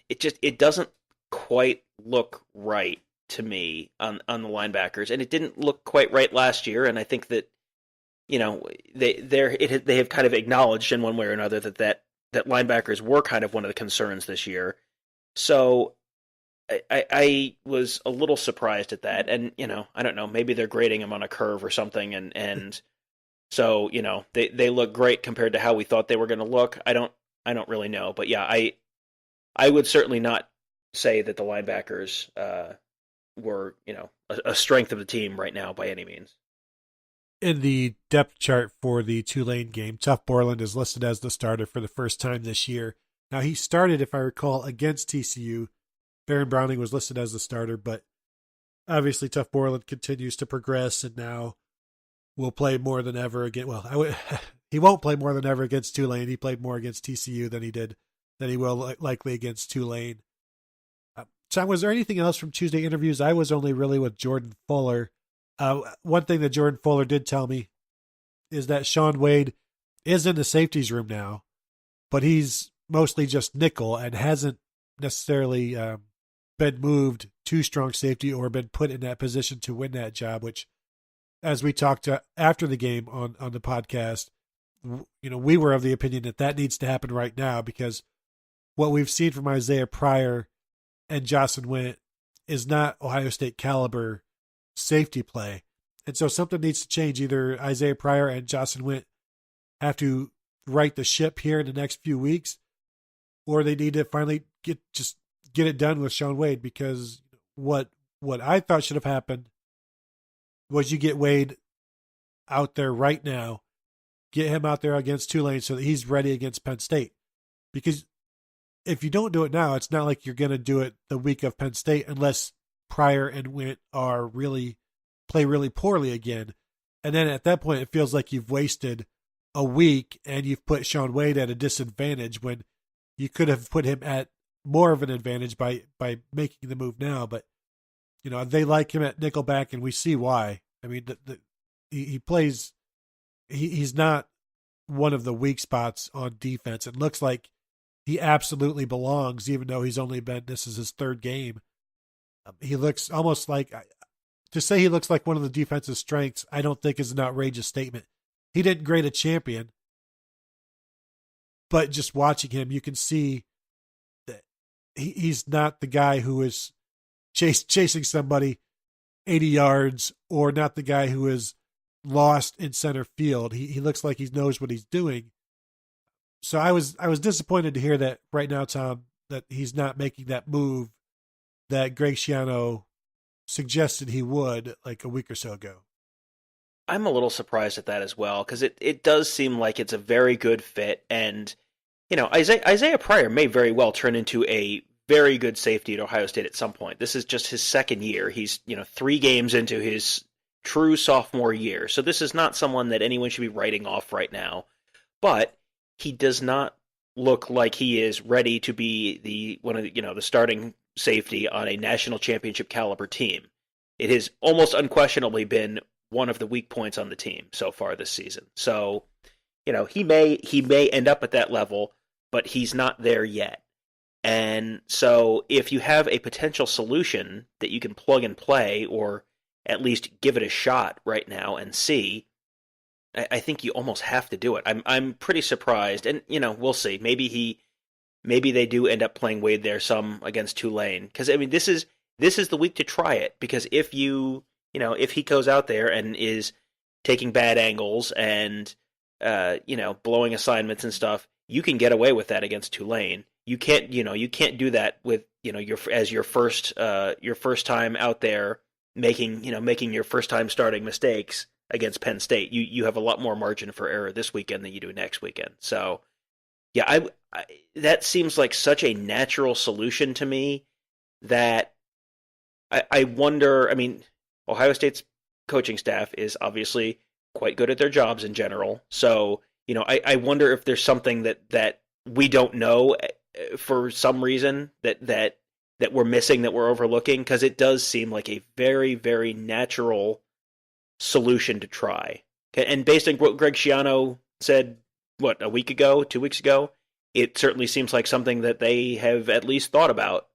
S3: it doesn't quite look right to me on the linebackers, and it didn't look quite right last year, and I think that they have kind of acknowledged in one way or another that linebackers were kind of one of the concerns this year. So I was a little surprised at that, and I don't know, maybe they're grading them on a curve or something, and so they look great compared to how we thought they were going to look. I don't really know, but yeah, I would certainly not say that the linebackers were a strength of the team right now by any means.
S2: In the depth chart for the Tulane game, Tough Borland is listed as the starter for the first time this year. Now, he started, if I recall, against TCU. Baron Browning was listed as the starter, but obviously Tough Borland continues to progress and now will play more than ever again. Well, he won't play more than ever against Tulane. He played more against TCU than he will likely against Tulane. John, was there anything else from Tuesday interviews? I was only really with Jordan Fuller. One thing that Jordan Fuller did tell me is that Shaun Wade is in the safeties room now, but he's mostly just nickel and hasn't necessarily been moved to strong safety or been put in that position to win that job, which, as we talked after the game on the podcast, we were of the opinion that needs to happen right now, because what we've seen from Isaiah Pryor and Jocelyn Wint is not Ohio State caliber safety play. And so something needs to change. Either Isaiah Pryor and Jocelyn Wint have to right the ship here in the next few weeks, or they need to finally get it done with Shaun Wade, because what I thought should have happened was you get Wade out there right now, get him out there against Tulane so that he's ready against Penn State. Because if you don't do it now, it's not like you're going to do it the week of Penn State unless Pryor and Wint play really poorly again. And then at that point, it feels like you've wasted a week and you've put Shaun Wade at a disadvantage when you could have put him at more of an advantage by making the move now. But, they like him at nickelback, and we see why. I mean, he plays, he's not one of the weak spots on defense. It looks like he absolutely belongs, even though this is his 3rd game. He looks almost like, to say he looks like one of the defensive strengths, I don't think is an outrageous statement. He didn't grade a champion, but just watching him, you can see that he's not the guy who is chasing somebody 80 yards, or not the guy who is lost in center field. He looks like he knows what he's doing. So I was disappointed to hear that right now, Tom, that he's not making that move that Greg Schiano suggested he would like a week or so ago.
S3: I'm a little surprised at that as well, because it does seem like it's a very good fit, and Isaiah Pryor may very well turn into a very good safety at Ohio State at some point. This is just his second year. He's 3 games into his true sophomore year, so this is not someone that anyone should be writing off right now. But he does not look like he is ready to be the starting safety on a national championship caliber team. It has almost unquestionably been one of the weak points on the team so far this season. So, he may end up at that level, but he's not there yet. And so if you have a potential solution that you can plug and play, or at least give it a shot right now and see, I think you almost have to do it. I'm pretty surprised, and we'll see. Maybe they do end up playing Wade there some against Tulane, because I mean this is the week to try it, because if if he goes out there and is taking bad angles and blowing assignments and stuff, you can get away with that against Tulane. You can't do that with your first time out there making your first time starting mistakes against Penn State. You have a lot more margin for error this weekend than you do next weekend. So yeah, I that seems like such a natural solution to me that I wonder. I mean, Ohio State's coaching staff is obviously quite good at their jobs in general. So, I wonder if there's something that we don't know for some reason that we're missing, that we're overlooking, because it does seem like a very, very natural solution to try. And based on what Greg Schiano said, a week ago, 2 weeks ago, it certainly seems like something that they have at least thought about.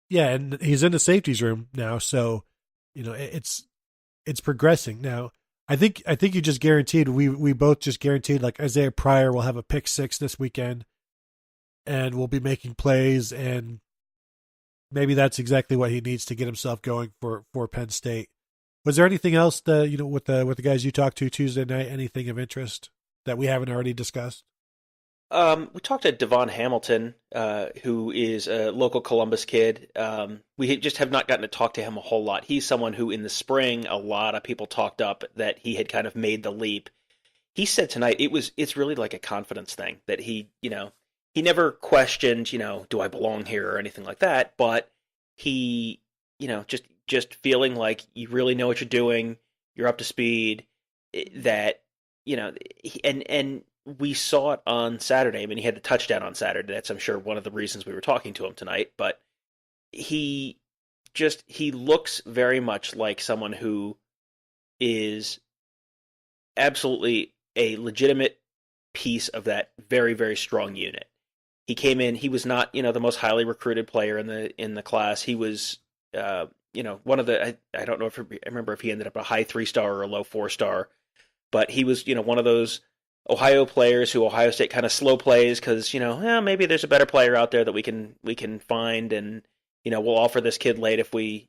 S2: Yeah, and he's in the safeties room now, so it's progressing. Now, I think you just guaranteed, we both just guaranteed, like, Isaiah Pryor will have a pick 6 this weekend and will be making plays, and maybe that's exactly what he needs to get himself going for Penn State. Was there anything else that with the guys you talked to Tuesday night, anything of interest that we haven't already discussed?
S3: We talked to Devon Hamilton, who is a local Columbus kid. We just have not gotten to talk to him a whole lot. He's someone who in the spring, a lot of people talked up that he had kind of made the leap. He said tonight it's really like a confidence thing, that he never questioned, do I belong here or anything like that, but he, just feeling like you really know what you're doing, you're up to speed, that, and we saw it on Saturday. I mean, he had the touchdown on Saturday. That's, I'm sure, one of the reasons we were talking to him tonight. But he looks very much like someone who is absolutely a legitimate piece of that very, very strong unit. He came in. He was not, the most highly recruited player in the class. He was, one of the. I don't know I remember if he ended up a high 3-star or a low 4-star, but he was, one of those Ohio players who Ohio State kind of slow plays because, maybe there's a better player out there that we can find, and, we'll offer this kid late if we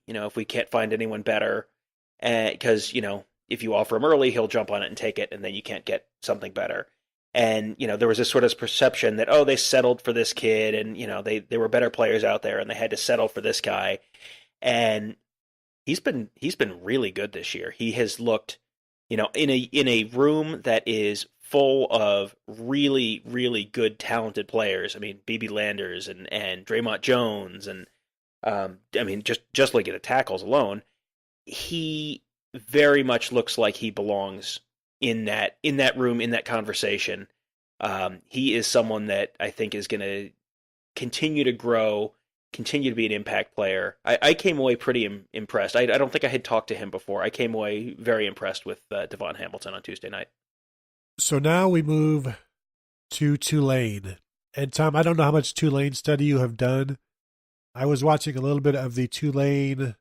S3: can't find anyone better. Because, if you offer him early, he'll jump on it and take it, and then you can't get something better. And, there was this sort of perception that, they settled for this kid, and, there were better players out there and they had to settle for this guy. And he's been really good this year. He has looked, in a room that is full of really, really good, talented players. I mean, B.B. Landers and Draymond Jones, and just looking at tackles alone, he very much looks like he belongs in that room, in that conversation. He is someone that I think is going to continue to grow, continue to be an impact player. I came away pretty impressed. I don't think I had talked to him before. I came away very impressed with Devon Hamilton on Tuesday night.
S2: So now we move to Tulane. And Tom, I don't know how much Tulane study you have done. I was watching a little bit of the Tulane.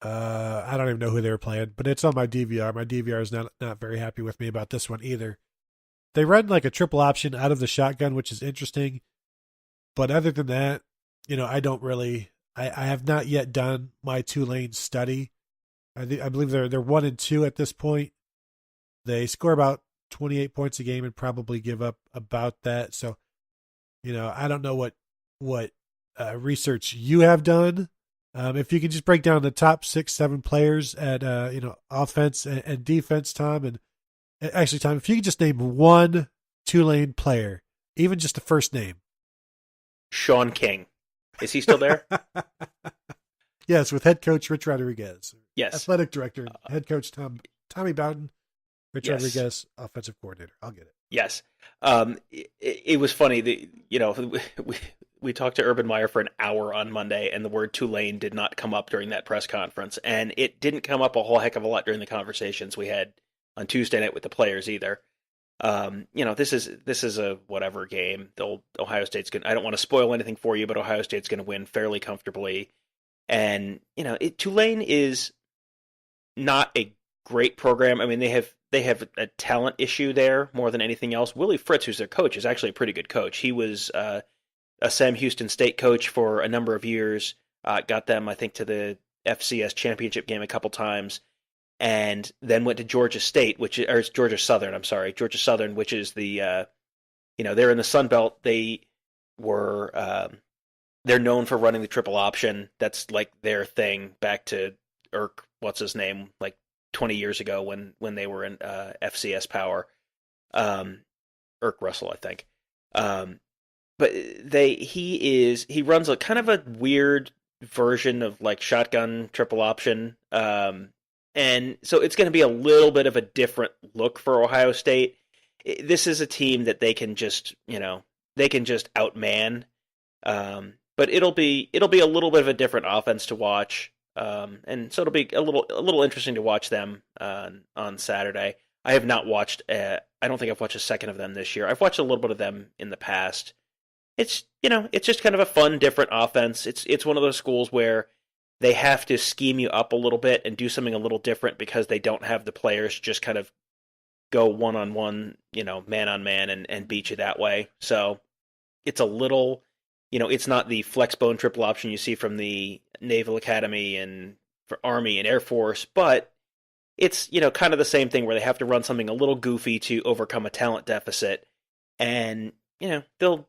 S2: I don't even know who they were playing, but it's on my DVR. My DVR is not very happy with me about this one either. They run like a triple option out of the shotgun, which is interesting. But other than that, I don't really. I have not yet done my Tulane study. I believe they're 1-2 at this point. They score about 28 points a game and probably give up about that. So, I don't know what research you have done. If you could just break down the top 6-7 players at offense and defense, Tom, and actually, Tom, if you could just name one Tulane player, even just the first name.
S3: Sean King. Is he still there?
S2: Yes, with head coach Rich Rodriguez.
S3: Yes.
S2: Athletic director, head coach Tommy Bowden, Rich
S3: Yes.
S2: Rodriguez, offensive coordinator. I'll get it.
S3: Yes. It was funny that, we talked to Urban Meyer for an hour on Monday, and the word Tulane did not come up during that press conference. And it didn't come up a whole heck of a lot during the conversations we had on Tuesday night with the players either. This is a whatever game. Ohio State's going to, I don't want to spoil anything for you, but Ohio State's going to win fairly comfortably. And, Tulane is not a great program. I mean, they have a talent issue there more than anything else. Willie Fritz, who's their coach, is actually a pretty good coach. He was a Sam Houston State coach for a number of years, got them, I think, to the FCS championship game a couple times, and then went to Georgia State, Georgia Southern, which is the, they're in the Sun Belt. They were, they're known for running the triple option. That's like their thing back to what's his name, like 20 years ago when they were in FCS power. Irk Russell, I think. But he runs a kind of a weird version of like shotgun triple option. And so it's going to be a little bit of a different look for Ohio State. This is a team that they can just outman. But it'll be a little bit of a different offense to watch. And so it'll be a little interesting to watch them on Saturday. I have not watched. I don't think I've watched a second of them this year. I've watched a little bit of them in the past. It's just kind of a fun, different offense. It's one of those schools where they have to scheme you up a little bit and do something a little different because they don't have the players just kind of go one-on-one, man-on-man and beat you that way. So it's a little, it's not the flexbone triple option you see from the Naval Academy and for Army and Air Force, but it's, kind of the same thing where they have to run something a little goofy to overcome a talent deficit. And, they'll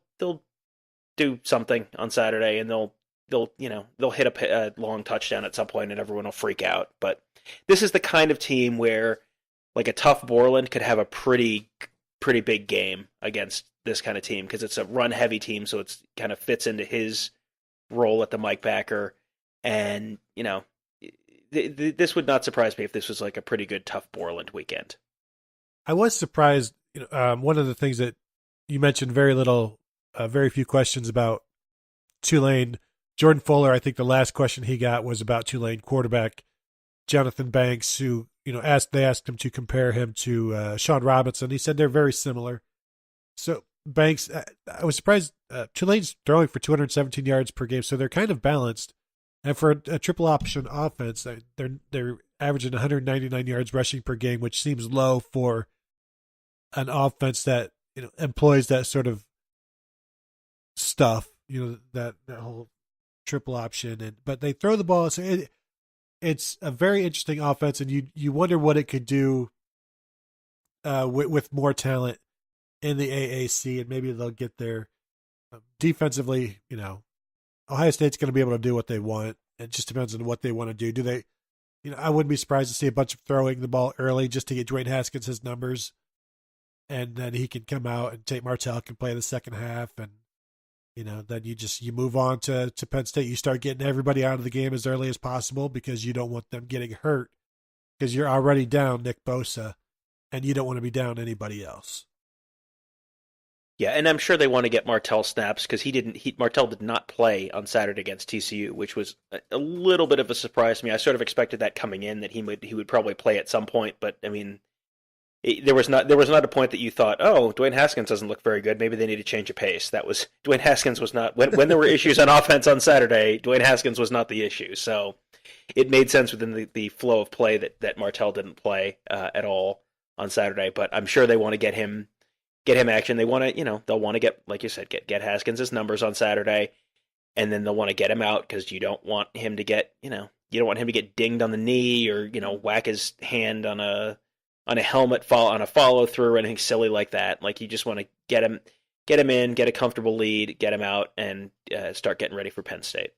S3: do something on Saturday and they'll hit a long touchdown at some point and everyone will freak out. But this is the kind of team where like a tough Borland could have a pretty big game against this kind of team because it's a run heavy team. So it's kind of fits into his role at the Mike backer. And, this would not surprise me if this was like a pretty good tough Borland weekend.
S2: I was surprised. One of the things that you mentioned, very few questions about Tulane. Jordan Fuller, I think the last question he got was about Tulane quarterback Jonathan Banks, who they asked him to compare him to Sean Robinson. He said they're very similar. So Banks, I was surprised. Tulane's throwing for 217 yards per game, so they're kind of balanced. And for a triple option offense, they're averaging 199 yards rushing per game, which seems low for an offense that employs that sort of stuff. That whole triple option, but they throw the ball. So it's a very interesting offense, and you wonder what it could do with more talent in the AAC, and maybe they'll get there. Defensively, Ohio State's going to be able to do what they want. It just depends on what they want to do. Do they, I wouldn't be surprised to see a bunch of throwing the ball early just to get Dwayne Haskins his numbers, and then he can come out and Tate Martell can play the second half, and then you move on to Penn State. You start getting everybody out of the game as early as possible because you don't want them getting hurt because you're already down Nick Bosa, and you don't want to be down anybody else.
S3: Yeah, and I'm sure they want to get Martell snaps because Martell did not play on Saturday against TCU, which was a little bit of a surprise to me. I sort of expected that coming in that he would probably play at some point, but I mean, there was not a point that you thought, oh, Dwayne Haskins doesn't look very good. Maybe they need to change a pace. Dwayne Haskins was not when there were issues on offense on Saturday. Dwayne Haskins was not the issue, so it made sense within the flow of play that Martell didn't play at all on Saturday. But I'm sure they want to get him him action. They want to, they'll want to get, like you said, get Haskins' numbers on Saturday, and then they'll want to get him out because you don't want him to get, you don't want him to get dinged on the knee or, whack his hand on a helmet on a follow through or anything silly like that. Like, you just want to get him in, get a comfortable lead, get him out, and start getting ready for Penn State.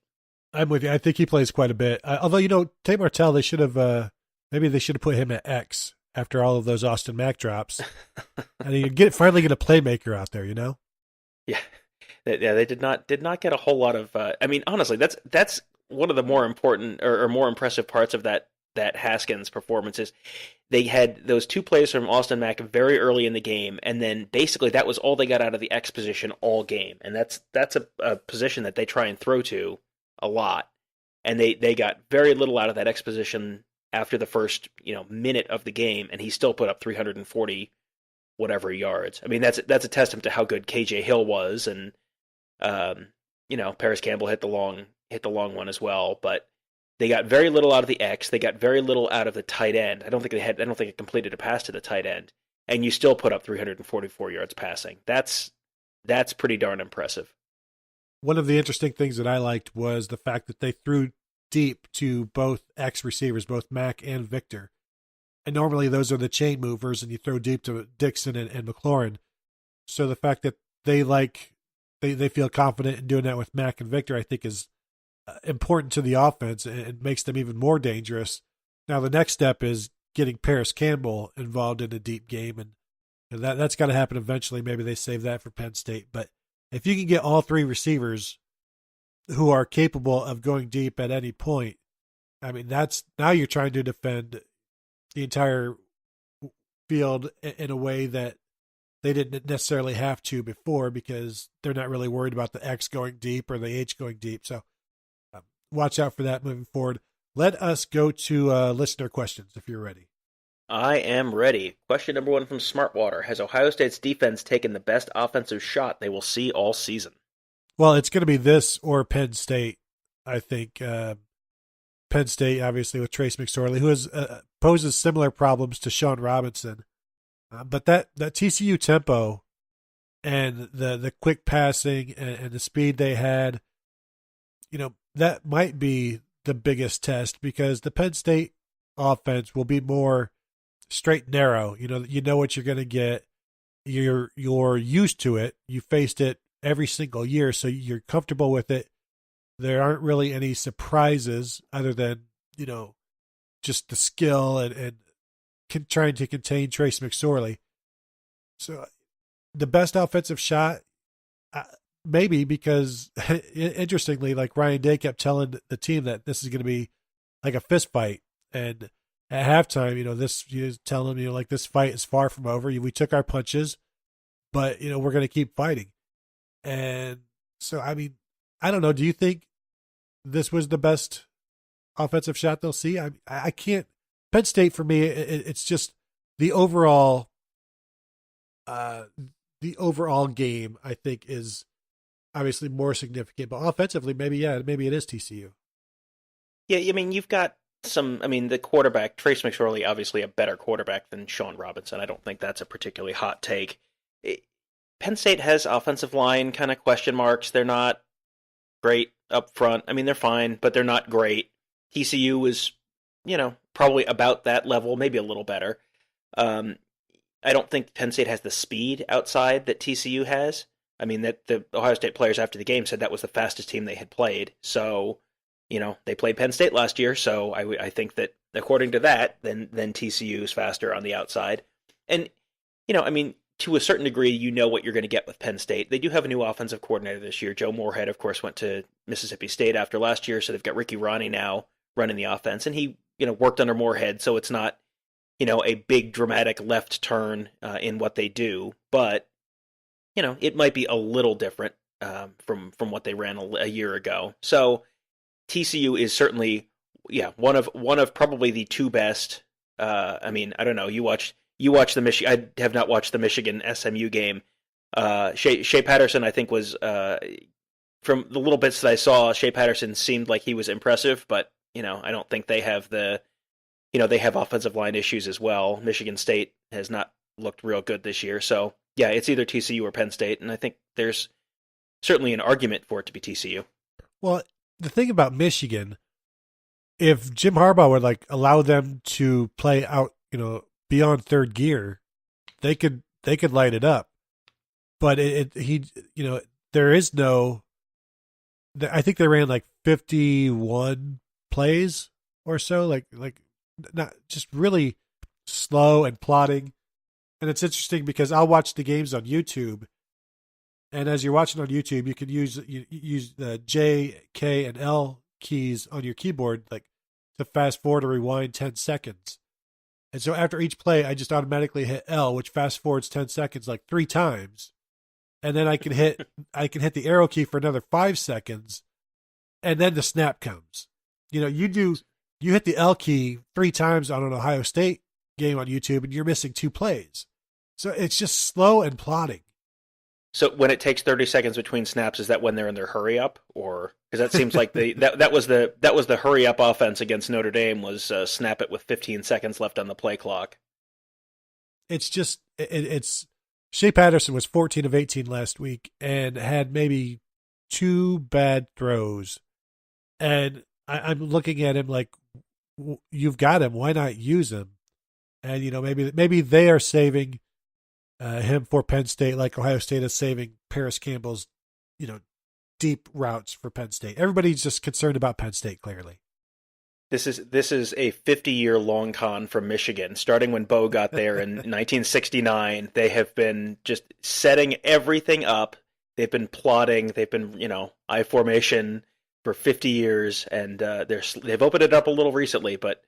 S2: I'm with you. I think he plays quite a bit. Although, Tate Martell, they should have maybe they should have put him at X after all of those Austin Mack drops. And you finally get a playmaker out there,
S3: Yeah, they did not get a whole lot of. Honestly, that's one of the more important or more impressive parts of that Haskins performance is they had those two plays from Austin Mack very early in the game, and then basically that was all they got out of the X position all game, and that's a position that they try and throw to a lot, and they got very little out of that X position after the first minute of the game, and he still put up 340 whatever yards. I mean, that's a testament to how good KJ Hill was, and Paris Campbell hit the long one as well, but they got very little out of the X. They got very little out of the tight end. I don't think it completed a pass to the tight end, and you still put up 344 yards passing. That's pretty darn impressive.
S2: One of the interesting things that I liked was the fact that they threw deep to both X receivers, both Mack and Victor. And normally those are the chain movers, and you throw deep to Dixon and McLaurin. So the fact that they feel confident in doing that with Mack and Victor, I think is important to the offense and makes them even more dangerous. Now the next step is getting Paris Campbell involved in a deep game, and that's got to happen eventually. Maybe they save that for Penn State, but if you can get all three receivers who are capable of going deep at any point, I mean, now you're trying to defend the entire field in a way that they didn't necessarily have to before, because they're not really worried about the X going deep or the H going deep. So watch out for that moving forward. Let us go to listener questions if you're ready.
S3: I am ready. Question number 1 from Smartwater. Has Ohio State's defense taken the best offensive shot they will see all season?
S2: Well, it's going to be this or Penn State, I think. Penn State, obviously, with Trace McSorley, who poses similar problems to Sean Robinson. But that TCU tempo and the quick passing and the speed they had, that might be the biggest test, because the Penn State offense will be more straight and narrow. You know what you're going to get. You're used to it. You faced it every single year, so you're comfortable with it. There aren't really any surprises other than, just the skill and trying to contain Trace McSorley. So the best offensive shot, maybe, because interestingly, like Ryan Day kept telling the team that this is going to be like a fist fight. And at halftime, you tell them, like, this fight is far from over. We took our punches, but, we're going to keep fighting. And so, I mean, I don't know. Do you think this was the best offensive shot they'll see? I can't. Penn State, for me, it's just the overall game, I think, is obviously more significant. But offensively, maybe it is TCU.
S3: Yeah, I mean, you've got the quarterback, Trace McSorley, obviously a better quarterback than Sean Robinson. I don't think that's a particularly hot take. Penn State has offensive line kind of question marks. They're not great up front. I mean, they're fine, but they're not great. TCU is, probably about that level, maybe a little better. I don't think Penn State has the speed outside that TCU has. I mean, that the Ohio State players after the game said that was the fastest team they had played. So, they played Penn State last year, so I think that according to that, then TCU is faster on the outside. And, to a certain degree, what you're going to get with Penn State. They do have a new offensive coordinator this year. Joe Moorhead, of course, went to Mississippi State after last year, so they've got Ricky Ronnie now running the offense, and he, worked under Moorhead, so it's not, a big dramatic left turn in what they do, but, it might be a little different from what they ran a year ago. So TCU is certainly, one of probably the two best. I don't know. You watched the Michigan. I have not watched the Michigan SMU game. Shea Patterson, I think, was from the little bits that I saw. Shea Patterson seemed like he was impressive, but I don't think they have they have offensive line issues as well. Michigan State has not looked real good this year, so Yeah, it's either TCU or Penn State, and I think there's certainly an argument for it to be TCU.
S2: Well, the thing about Michigan, if Jim Harbaugh would like allow them to play out, beyond third gear, they could light it up. But there is no. I think they ran like 51 plays or so, like not just really slow and plodding. And it's interesting because I'll watch the games on YouTube, and as you're watching on YouTube, you can use the J, K, and L keys on your keyboard, like to fast forward or rewind 10 seconds. And so after each play, I just automatically hit L, which fast forwards 10 seconds like 3 times. And then I can hit the arrow key for another 5 seconds, and then the snap comes. You hit the L key 3 times on an Ohio State game on YouTube, and you're missing 2 plays. So it's just slow and plodding.
S3: So when it takes 30 seconds between snaps, is that when they're in their hurry up, or because that seems like that was the hurry up offense against Notre Dame was snap it with 15 seconds left on the play clock.
S2: It's just it's Shea Patterson was 14 of 18 last week and had maybe 2 bad throws, and I'm looking at him like, you've got him, why not use him? And maybe they are saving him for Penn State, like Ohio State is saving Paris Campbell's, deep routes for Penn State. Everybody's just concerned about Penn State, clearly.
S3: This is a 50-year long con from Michigan. Starting when Bo got there in 1969, they have been just setting everything up. They've been plotting. They've been, I formation for 50 years, and they've opened it up a little recently, but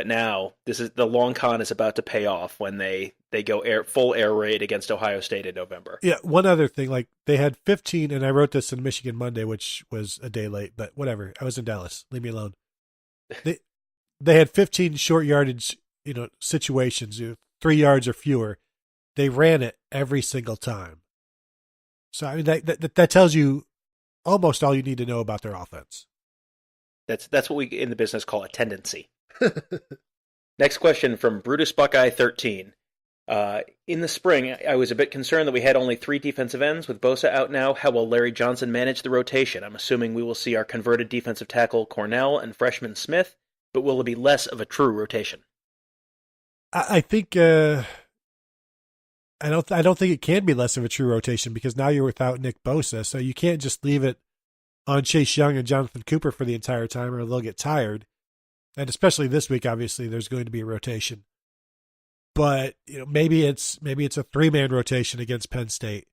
S3: now the long con is about to pay off when they go full air raid against Ohio State in November.
S2: Yeah, one other thing, like they had 15, and I wrote this in Michigan Monday, which was a day late, but whatever. I was in Dallas. Leave me alone. They had 15 short yardage, situations, 3 yards or fewer. They ran it every single time. So I mean that tells you almost all you need to know about their offense.
S3: That's what we in the business call a tendency. Next question from Brutus Buckeye 13. In the spring, I was a bit concerned that we had only 3 defensive ends. With Bosa out now, how will Larry Johnson manage the rotation? I'm assuming we will see our converted defensive tackle Cornell and freshman Smith, but will it be less of a true rotation?
S2: I think I don't think it can be less of a true rotation because now you're without Nick Bosa, so you can't just leave it on Chase Young and Jonathan Cooper for the entire time, or they'll get tired. And especially this week, obviously, there's going to be a rotation. But maybe it's a 3-man rotation against Penn State,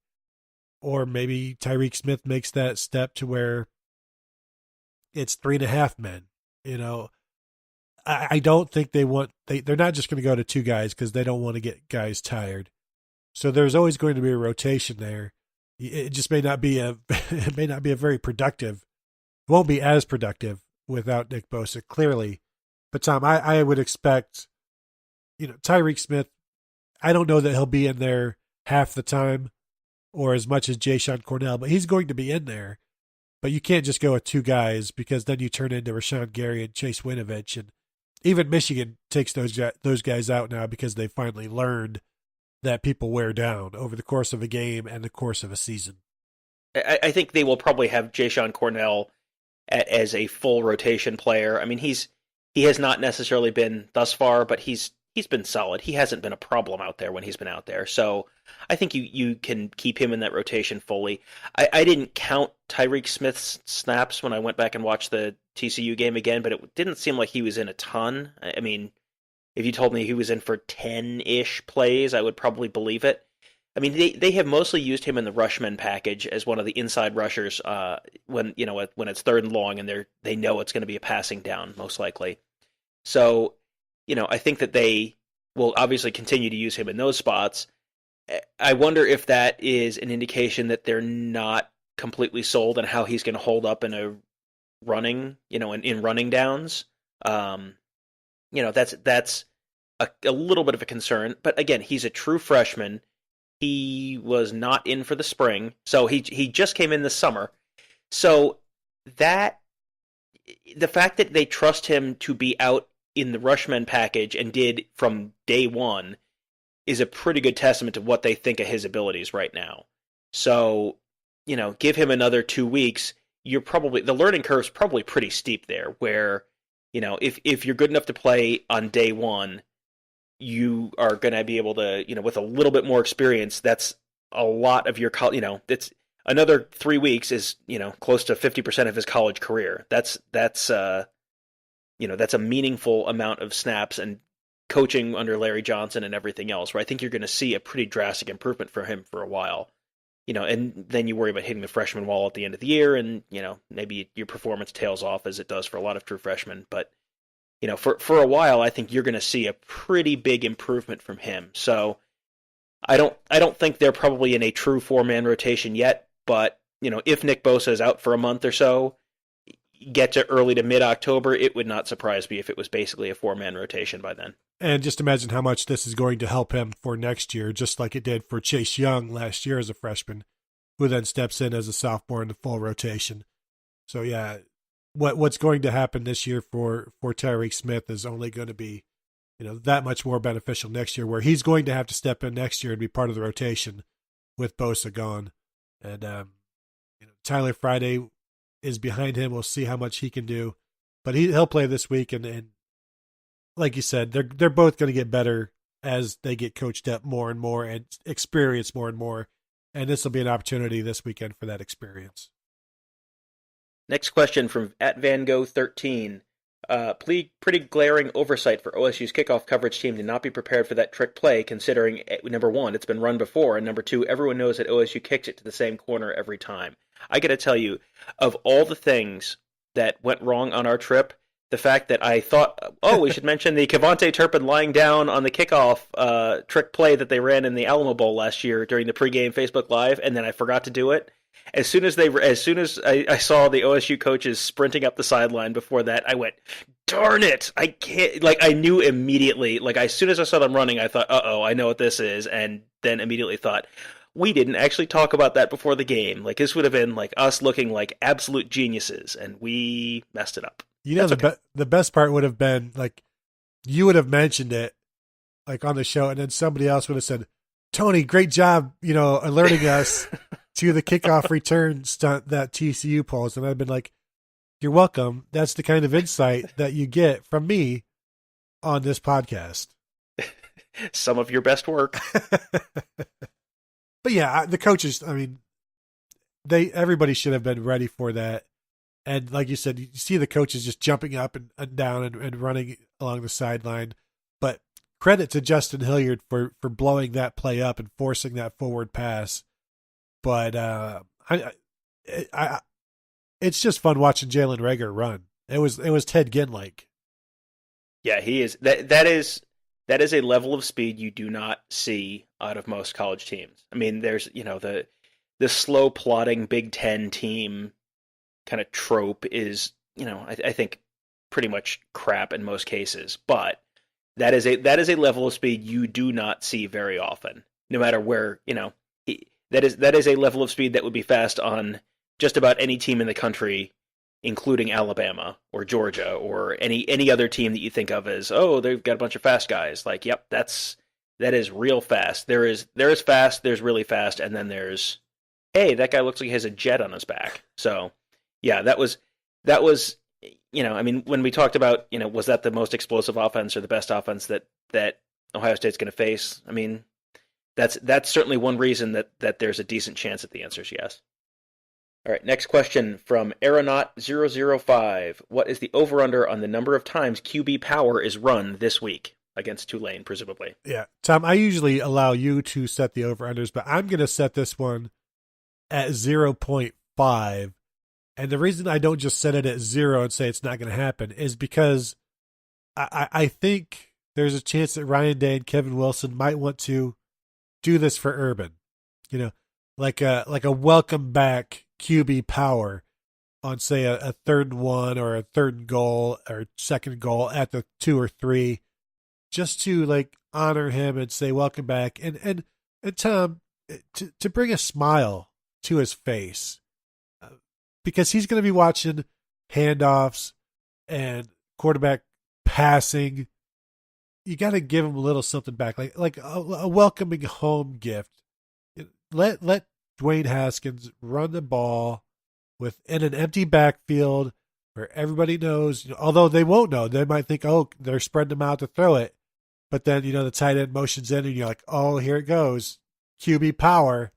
S2: or maybe Tyreek Smith makes that step to where it's 3.5 men. I don't think they're not just going to go to 2 guys because they don't want to get guys tired. So there's always going to be a rotation there. It just may not be a very productive. Won't be as productive without Nick Bosa, clearly. But Tom, I would expect, Tyreek Smith, I don't know that he'll be in there half the time or as much as Jayshon Cornell, but he's going to be in there. But you can't just go with 2 guys because then you turn into Rashawn Gary and Chase Winovich. And even Michigan takes those guys out now because they finally learned that people wear down over the course of a game and the course of a season.
S3: I think they will probably have Jayshon Cornell as a full rotation player. I mean, he has not necessarily been thus far, but he's been solid. He hasn't been a problem out there when he's been out there. So I think you can keep him in that rotation fully. I didn't count Tyreek Smith's snaps when I went back and watched the TCU game again, but it didn't seem like he was in a ton. I mean, if you told me he was in for 10-ish plays, I would probably believe it. I mean, they have mostly used him in the rushman package as one of the inside rushers when it's 3rd and long and they know it's going to be a passing down, most likely. So, I think that they will obviously continue to use him in those spots. I wonder if that is an indication that they're not completely sold on how he's going to hold up in a running, in running downs. That's a little bit of a concern. But again, he's a true freshman. He was not in for the spring, so he just came in this summer. So the fact that they trust him to be out in the rushman package and did from day one is a pretty good testament to what they think of his abilities right now. So, give him another 2 weeks. The learning curve's probably pretty steep there, where, if you're good enough to play on day one, you are going to be able to, with a little bit more experience, that's a lot of your, it's another 3 weeks is, close to 50% of his college career. That's a meaningful amount of snaps and coaching under Larry Johnson and everything else, where I think you're going to see a pretty drastic improvement for him for a while. And then you worry about hitting the freshman wall at the end of the year, and, maybe your performance tails off as it does for a lot of true freshmen. But, for a while, I think you're going to see a pretty big improvement from him. So I don't think they're probably in a true 4-man rotation yet, but, if Nick Bosa is out for a month or so, get to early to mid-October, it would not surprise me if it was basically a 4-man rotation by then.
S2: And just imagine how much this is going to help him for next year, just like it did for Chase Young last year as a freshman, who then steps in as a sophomore in the full rotation. So, yeah, what's going to happen this year for Tyreek Smith is only going to be, that much more beneficial next year, where he's going to have to step in next year and be part of the rotation with Bosa gone. And, Tyler Friday is behind him. We'll see how much he can do. But he'll play this week, and like you said, they're both going to get better as they get coached up more and more and experience more and more. And this will be an opportunity this weekend for that experience.
S3: Next question from @VanGo13. Pretty glaring oversight for OSU's kickoff coverage team to not be prepared for that trick play, considering, number one, it's been run before, and number two, everyone knows that OSU kicks it to the same corner every time. I got to tell you, of all the things that went wrong on our trip, the fact that I thought, we should mention the Kevontae Turpin lying down on the kickoff trick play that they ran in the Alamo Bowl last year during the pregame Facebook Live, and then I forgot to do it. As soon as I saw the OSU coaches sprinting up the sideline before that, I went, darn it, I can't, I knew immediately, as soon as I saw them running, I thought, I know what this is, and then immediately thought, we didn't actually talk about that before the game. This would have been, us looking like absolute geniuses, and we messed it up.
S2: The best part would have been, you would have mentioned it, on the show, and then somebody else would have said, Tony, great job, alerting us to the kickoff return stunt that TCU pulls. And I've been like, you're welcome. That's the kind of insight that you get from me on this podcast.
S3: Some of your best work.
S2: But yeah, the coaches, everybody should have been ready for that. And like you said, you see the coaches just jumping up and down and running along the sideline. But credit to Justin Hilliard for blowing that play up and forcing that forward pass. But it's just fun watching Jalen Reagor run. It was Ted Ginn-like.
S3: Yeah, he is. That is a level of speed you do not see out of most college teams. There's the slow plodding Big Ten team kind of trope is, I think pretty much crap in most cases, but that is a level of speed you do not see very often, no matter where, that is a level of speed that would be fast on just about any team in the country, including Alabama or Georgia or any other team that you think of as, they've got a bunch of fast guys. Yep, that is real fast. There is fast, there's really fast, and then there's, hey, that guy looks like he has a jet on his back. So yeah, that was, when we talked about, was that the most explosive offense or the best offense that Ohio State's going to face? That's certainly one reason that there's a decent chance that the answer is yes. All right, next question from Aeronaut005. What is the over-under on the number of times QB power is run this week against Tulane, presumably?
S2: Yeah, Tom, I usually allow you to set the over-unders, but I'm going to set this one at 0.5. And the reason I don't just set it at 0 and say it's not going to happen is because I think there's a chance that Ryan Day and Kevin Wilson might want to do this for Urban. Like a welcome back QB power on, say, a 3rd and 1 or a 3rd and goal or 2nd goal at the 2 or 3, just to honor him and say welcome back and Tom, to bring a smile to his face, because he's going to be watching handoffs and quarterback passing you got to give him a little something back, like a welcoming home gift. Let Dwayne Haskins run the ball within an empty backfield where everybody knows. Although they won't know, they might think, oh, they're spreading them out to throw it, but then the tight end motions in, and you're like, oh, here it goes, QB power,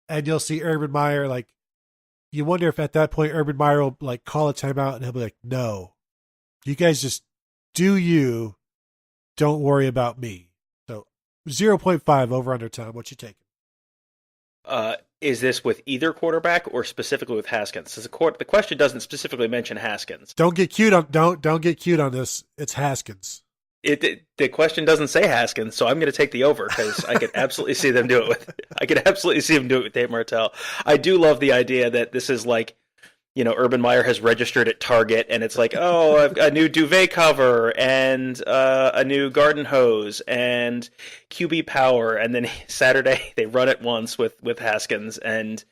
S2: and you'll see Urban Meyer like. You wonder if at that point Urban Meyer will like call a timeout and he'll be like, no, you guys just do you. Don't worry about me. So 0.5 over under time. What you taking?
S3: Is this with either quarterback or specifically with Haskins? The question doesn't specifically mention Haskins.
S2: Don't get cute on this. It's Haskins.
S3: The question doesn't say Haskins, so I'm going to take the over because I could absolutely see them do it with. I could absolutely see them do it with Dave Martell. I do love the idea that this is like, Urban Meyer has registered at Target, and it's like, oh, a new duvet cover and a new garden hose and QB power, and then Saturday they run it once with Haskins, and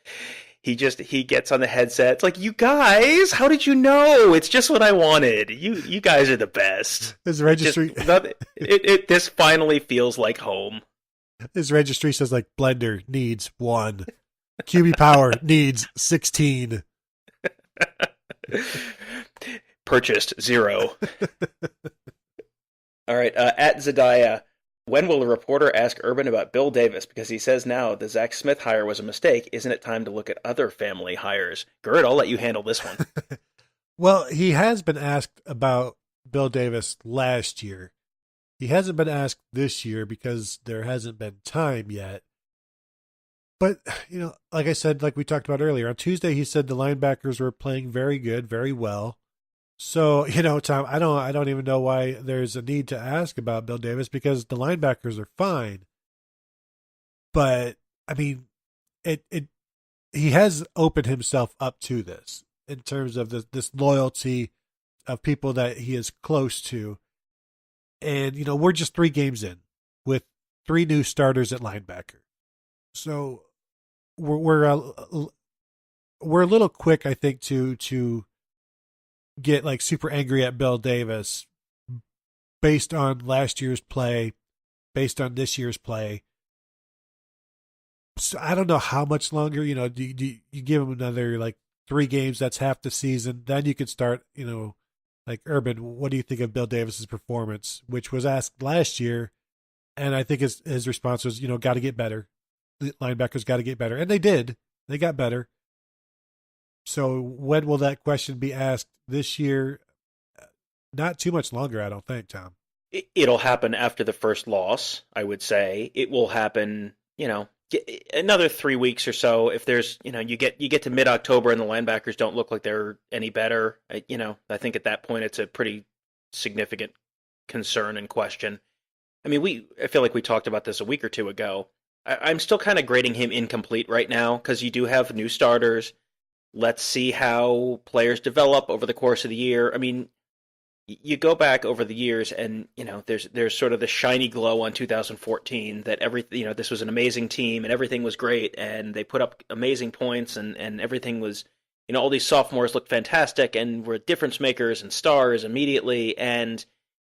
S3: he gets on the headset. It's like, you guys, how did you know? It's just what I wanted. You guys are the best.
S2: His registry,
S3: this finally feels like home.
S2: His registry says like blender needs 1, QB power needs 16.
S3: Purchased 0. All right, at Zadiah, when will a reporter ask Urban about Bill Davis? Because he says now the Zach Smith hire was a mistake. Isn't it time to look at other family hires? Gerd, I'll let you handle this one.
S2: Well, he has been asked about Bill Davis last year. He hasn't been asked this year because there hasn't been time yet. But, like I said, like we talked about earlier, on Tuesday he said the linebackers were playing very good, very well. So, Tom, I don't even know why there's a need to ask about Bill Davis because the linebackers are fine. But, I mean, he has opened himself up to this in terms of this loyalty of people that he is close to. And, we're just 3 games in with 3 new starters at linebacker. So we're a little quick, I think, to get like super angry at Bill Davis based on last year's play, based on this year's play. So I don't know how much longer, do you give him another like 3 games, that's half the season. Then you could start, like, Urban, what do you think of Bill Davis's performance, which was asked last year. And I think his response was, got to get better. The linebackers got to get better. And they did. They got better. So when will that question be asked this year? Not too much longer, I don't think, Tom.
S3: It'll happen after the first loss, I would say. It will happen, another 3 weeks or so. If there's, you get to mid-October and the linebackers don't look like they're any better, I think at that point it's a pretty significant concern and question. I mean, I feel like we talked about this a week or two ago. I'm still kind of grading him incomplete right now because you do have new starters. Let's see how players develop over the course of the year. I mean, you go back over the years and, there's sort of the shiny glow on 2014 that this was an amazing team and everything was great and they put up amazing points and everything was, all these sophomores looked fantastic and were difference makers and stars immediately. And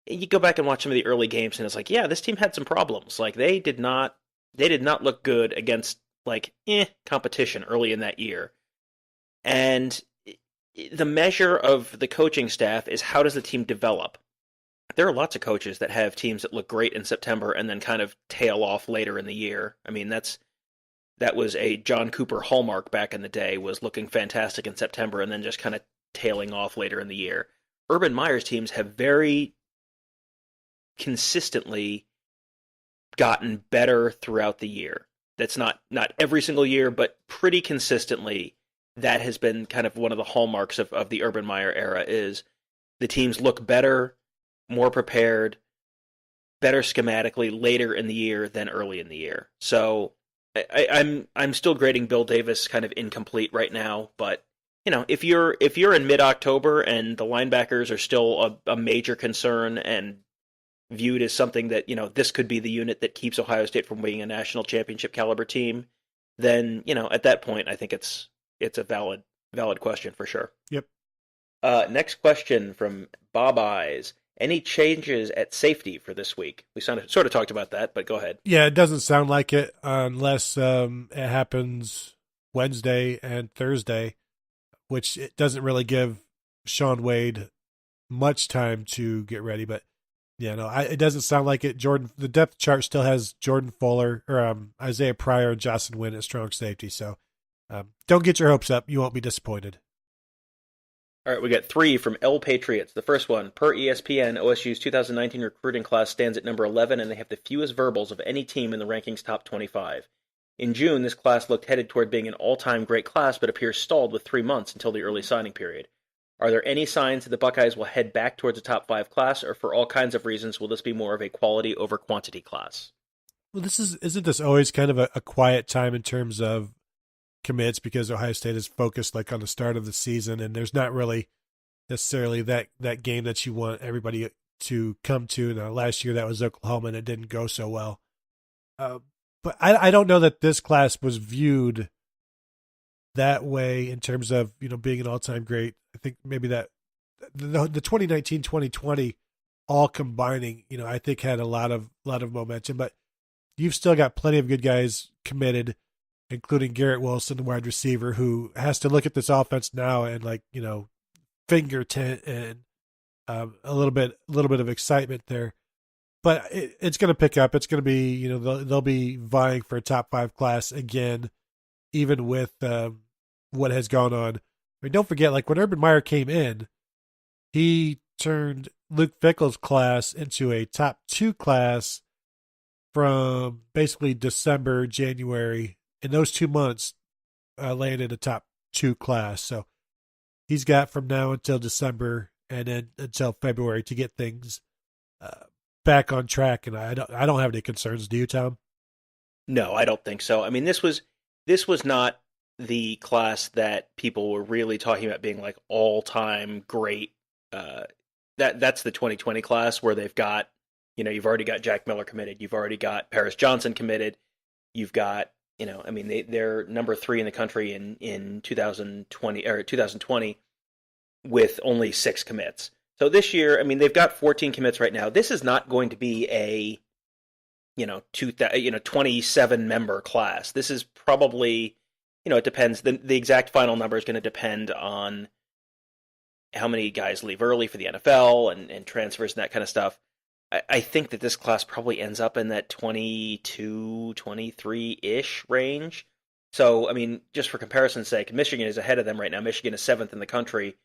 S3: you go back and watch some of the early games and it's like, yeah, this team had some problems. Like they did not look good against competition early in that year. And the measure of the coaching staff is how does the team develop? There are lots of coaches that have teams that look great in September and then kind of tail off later in the year. I mean, that was a John Cooper hallmark back in the day, was looking fantastic in September and then just kind of tailing off later in the year. Urban Meyer's teams have very consistently gotten better throughout the year. That's not every single year, but pretty consistently. That has been kind of one of the hallmarks of the Urban Meyer era is the teams look better, more prepared, better schematically later in the year than early in the year. So I'm still grading Bill Davis kind of incomplete right now, but if you're in mid-October and the linebackers are still a major concern and viewed as something that this could be the unit that keeps Ohio State from being a national championship caliber team, then at that point I think it's a valid question for sure.
S2: Yep.
S3: Next question from Bob Eyes. Any changes at safety for this week? We sort of talked about that, but go ahead.
S2: Yeah, it doesn't sound like it unless it happens Wednesday and Thursday, which it doesn't really give Sean Wade much time to get ready. But yeah, no, it doesn't sound like it. The depth chart still has Jordan Fuller or Isaiah Pryor and Jocelyn Wynn at strong safety. So don't get your hopes up. You won't be disappointed.
S3: All right, we got 3 from L Patriots. The first one, per ESPN, OSU's 2019 recruiting class stands at number 11, and they have the fewest verbals of any team in the rankings top 25. In June, this class looked headed toward being an all-time great class, but appears stalled with 3 months until the early signing period. Are there any signs that the Buckeyes will head back towards a top 5 class, or for all kinds of reasons will this be more of a quality over quantity class?
S2: Well, isn't this always kind of a quiet time in terms of commits, because Ohio State is focused like on the start of the season, and there's not really necessarily that game that you want everybody to come to. Now, last year that was Oklahoma, and it didn't go so well. But I don't know that this class was viewed that way in terms of being an all-time great. I think maybe that the 2019-2020 all combining, I think had a lot of momentum. But you've still got plenty of good guys committed, including Garrett Wilson, the wide receiver, who has to look at this offense now and finger tent and a little bit of excitement there. But it's going to pick up. It's going to be they'll be vying for a top 5 class again, even with what has gone on. I mean, don't forget, when Urban Meyer came in, he turned Luke Fickell's class into a top 2 class from basically December, January. In those 2 months, landed a top 2 class. So he's got from now until December and then until February to get things back on track. And I don't have any concerns. Do you, Tom?
S3: No, I don't think so. I mean, this was not the class that people were really talking about being like all-time great. That's the 2020 class where they've got, you've already got Jack Miller committed. You've already got Paris Johnson committed. You've got, they're number 3 in the country in 2020 with only 6 commits. So this year, they've got 14 commits right now. This is not going to be a 27 member class. This is probably, it depends. The exact final number is going to depend on how many guys leave early for the NFL and transfers and that kind of stuff. I think that this class probably ends up in that 22, 23-ish range. So, just for comparison's sake, Michigan is ahead of them right now. Michigan is 7th in the country.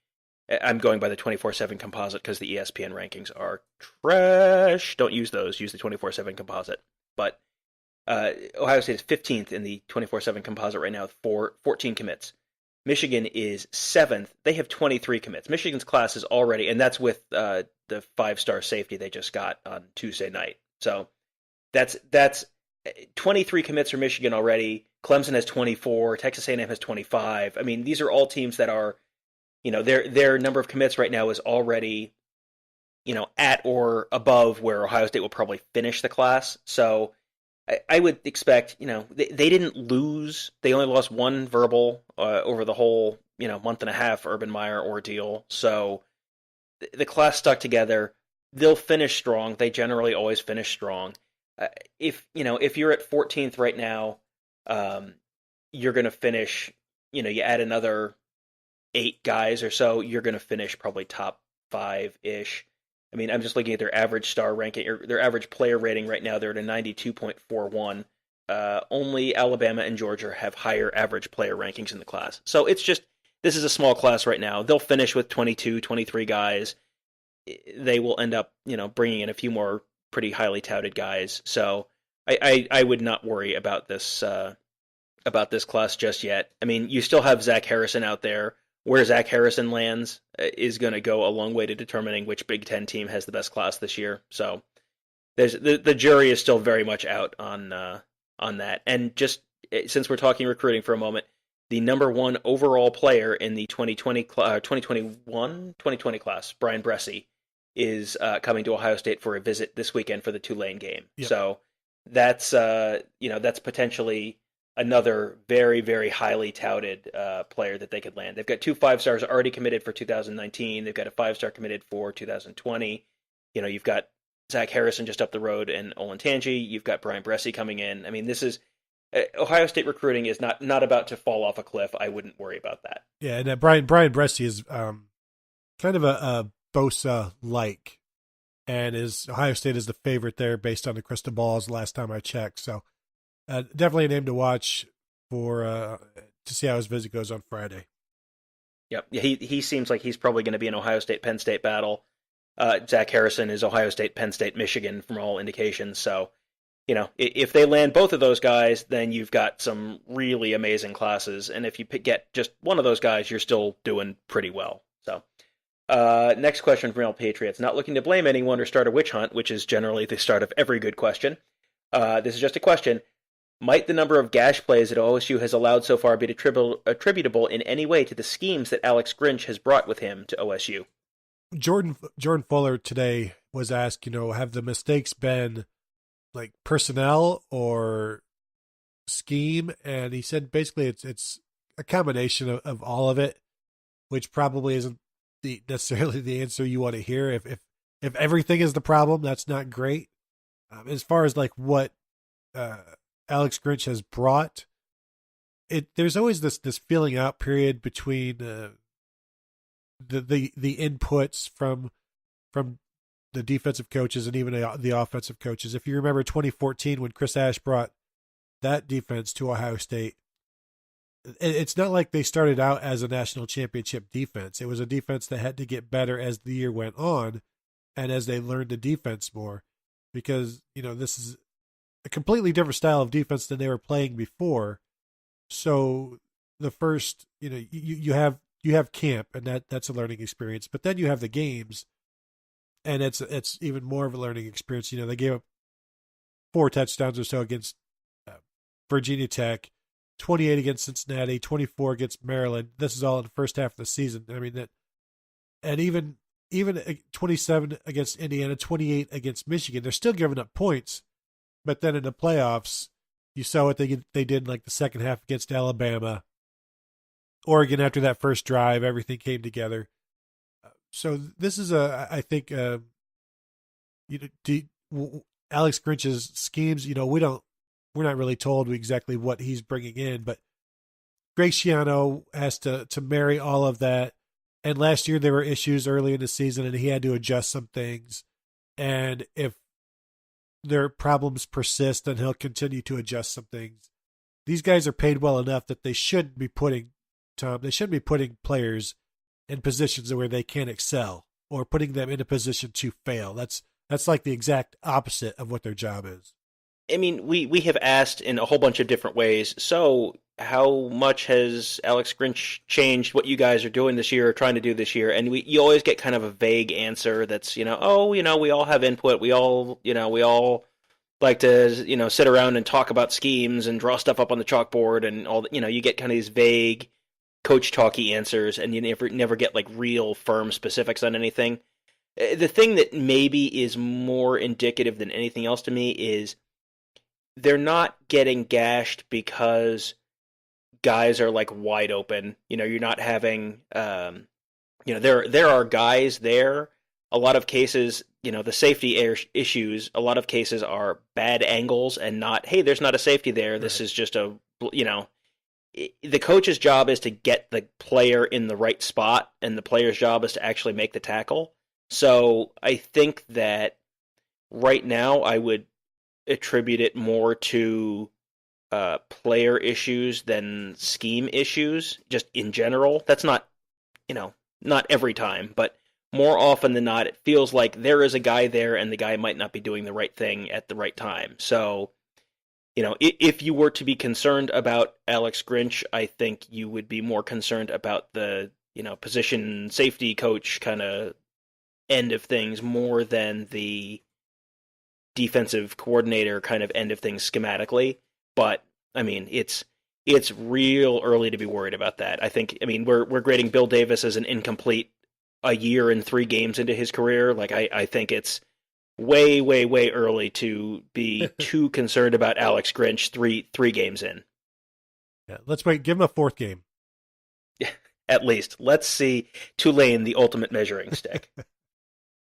S3: I'm going by the 24/7 composite because the ESPN rankings are trash. Don't use those. Use the 24/7 composite. But Ohio State is 15th in the 24/7 composite right now with 14 commits. Michigan is 7th. They have 23 commits. Michigan's class is already, and that's with the 5-star safety they just got on Tuesday night. So that's 23 commits for Michigan already. Clemson has 24. Texas A&M has 25. These are all teams that are, their number of commits right now is already, at or above where Ohio State will probably finish the class. So I would expect, they didn't lose. They only lost 1 verbal over the whole, month and a half Urban Meyer ordeal. So the class stuck together. They'll finish strong. They generally always finish strong. If you're at 14th right now, you're going to finish, you add another 8 guys or so, you're going to finish probably top 5-ish. I'm just looking at their average star ranking, or their average player rating right now. They're at a 92.41. Only Alabama and Georgia have higher average player rankings in the class. So it's just, this is a small class right now. They'll finish with 22, 23 guys. They will end up, bringing in a few more pretty highly touted guys. So I would not worry about this class just yet. You still have Zach Harrison out there. Where Zach Harrison lands is going to go a long way to determining which Big Ten team has the best class this year. So the jury is still very much out on that. And just since we're talking recruiting for a moment, the number 1 overall player in the 2020 class, Brian Bressie, is coming to Ohio State for a visit this weekend for the Tulane game. Yep. So that's potentially another very, very highly touted player that they could land. They've got 2 5-stars already committed for 2019. They've got a 5-star committed for 2020. you've got Zach Harrison just up the road and Olentangy. You've got Brian Bressie coming in. I mean, this is Ohio State recruiting is not about to fall off a cliff. I wouldn't worry about that.
S2: Yeah, and Brian Bressie is kind of a Bosa-like, and Ohio State is the favorite there based on the crystal balls last time I checked. So definitely a name to watch to see how his visit goes on Friday.
S3: Yep, yeah, he seems like he's probably going to be an Ohio State Penn State battle. Zach Harrison is Ohio State, Penn State, Michigan from all indications. So, if they land both of those guys, then you've got some really amazing classes. And if you get just one of those guys, you're still doing pretty well. So, next question from Real Patriots. Not looking to blame anyone or start a witch hunt, which is generally the start of every good question. This is just a question. Might the number of gash plays that OSU has allowed so far be attributable in any way to the schemes that Alex Grinch has brought with him to OSU?
S2: Jordan Fuller today was asked, have the mistakes been like personnel or scheme? And he said basically it's a combination of all of it, which probably isn't necessarily the answer you want to hear. If everything is the problem, that's not great. As far as like what Alex Grinch has brought, there's always this feeling out period between the inputs from the defensive coaches and even the offensive coaches. If you remember 2014 when Chris Ash brought that defense to Ohio State, it's not like they started out as a national championship defense. It was a defense that had to get better as the year went on and as they learned the defense more, because this is a completely different style of defense than they were playing before. So the first, you have camp, and that's a learning experience, but then you have the games, and it's even more of a learning experience. They gave up 4 touchdowns or so against Virginia Tech, 28 against Cincinnati, 24 against Maryland. This is all in the first half of the season. I mean and even 27 against Indiana, 28 against Michigan. They're still giving up points, but then in the playoffs, you saw what they did in like the second half against Alabama. Oregon, after that first drive, everything came together. So this is I think, Alex Grinch's schemes. We're not really told exactly what he's bringing in, but Greg Schiano has to marry all of that. And last year there were issues early in the season, and he had to adjust some things. And if their problems persist, then he'll continue to adjust some things. These guys are paid well enough that they shouldn't be putting players in positions where they can't excel or putting them in a position to fail. That's like the exact opposite of what their job is.
S3: I mean, we have asked in a whole bunch of different ways. So how much has Alex Grinch changed what you guys are doing this year or trying to do this year? And you always get kind of a vague answer that's, we all have input. We all like to, sit around and talk about schemes and draw stuff up on the chalkboard and all that. You get kind of these vague coach talky answers, and you never get like real firm specifics on anything. The thing that maybe is more indicative than anything else to me is they're not getting gashed because guys are like wide open. You're not having, there are guys there. A lot of cases, the safety issues, a lot of cases are bad angles and not, hey, there's not a safety there. Right. This is just the coach's job is to get the player in the right spot, and the player's job is to actually make the tackle. So I think that right now I would attribute it more to player issues than scheme issues, just in general. That's not every time, but more often than not, it feels like there is a guy there and the guy might not be doing the right thing at the right time. So, if you were to be concerned about Alex Grinch, I think you would be more concerned about the, position safety coach kind of end of things more than the defensive coordinator kind of end of things schematically. But I mean, it's real early to be worried about that. We're grading Bill Davis as an incomplete a year and 3 games into his career. Like I think it's way, way, way early to be too concerned about Alex Grinch three games in.
S2: Yeah, let's wait. Give him a 4th game.
S3: Yeah, at least. Let's see Tulane, the ultimate measuring stick.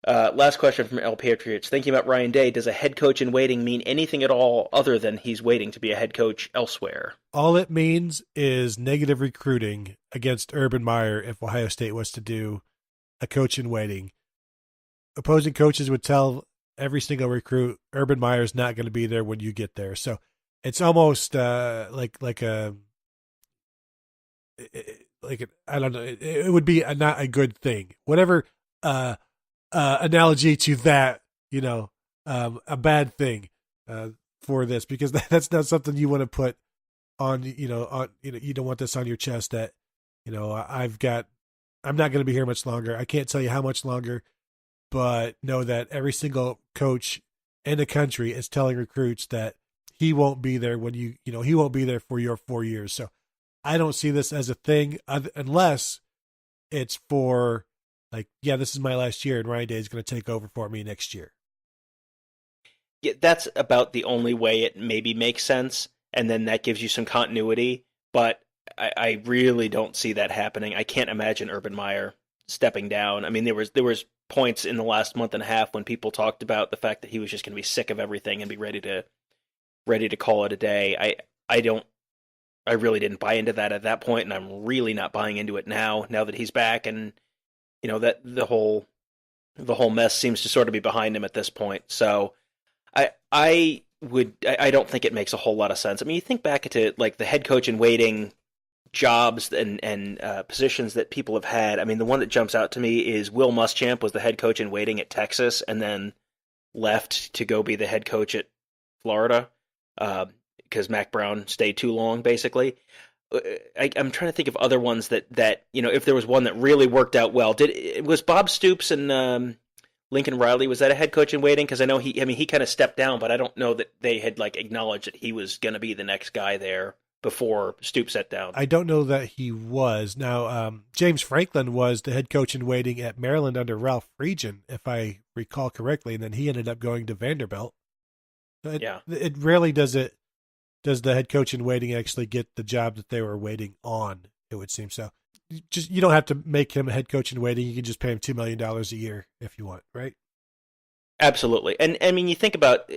S3: Last question from L Patriots. Thinking about Ryan Day, does a head coach in waiting mean anything at all other than he's waiting to be a head coach elsewhere?
S2: All it means is negative recruiting against Urban Meyer if Ohio State was to do a coach in waiting. Opposing coaches would tell every single recruit, Urban Meyer's not going to be there when you get there. So it's almost like a I don't know. It would be not a good thing. Whatever analogy to that, a bad thing for this, because that's not something you want to put on. You don't want this on your chest. That I'm not going to be here much longer. I can't tell you how much longer, but know that every single coach in the country is telling recruits that he won't be there when he won't be there for your 4 years. So I don't see this as a thing unless it's for this is my last year and Ryan Day is going to take over for me next year.
S3: Yeah, that's about the only way it maybe makes sense, and then that gives you some continuity. But I really don't see that happening. I can't imagine Urban Meyer stepping down. I mean, there was points in the last month and a half when people talked about the fact that he was just going to be sick of everything and be ready to call it a day. I really didn't buy into that at that point, and I'm really not buying into it now that he's back, and that the whole mess seems to sort of be behind him at this point. So I don't think it makes a whole lot of sense. I mean, you think back to the head coach in waiting jobs and positions that people have had. I mean, the one that jumps out to me is Will Muschamp was the head coach in waiting at Texas and then left to go be the head coach at Florida because Mac Brown stayed too long, basically. I'm trying to think of other ones that if there was one that really worked out well. Was Bob Stoops and Lincoln Riley, was that a head coach in waiting? Because I know he kind of stepped down, but I don't know that they had acknowledged that he was going to be the next guy there before Stoops sat down.
S2: I don't know that he was. Now, James Franklin was the head coach in waiting at Maryland under Ralph Friedgen, if I recall correctly, and then he ended up going to Vanderbilt. It rarely does the head coach in waiting actually get the job that they were waiting on, it would seem. So you don't have to make him a head coach in waiting. You can just pay him $2 million a year if you want, right?
S3: Absolutely. And I mean, you think about,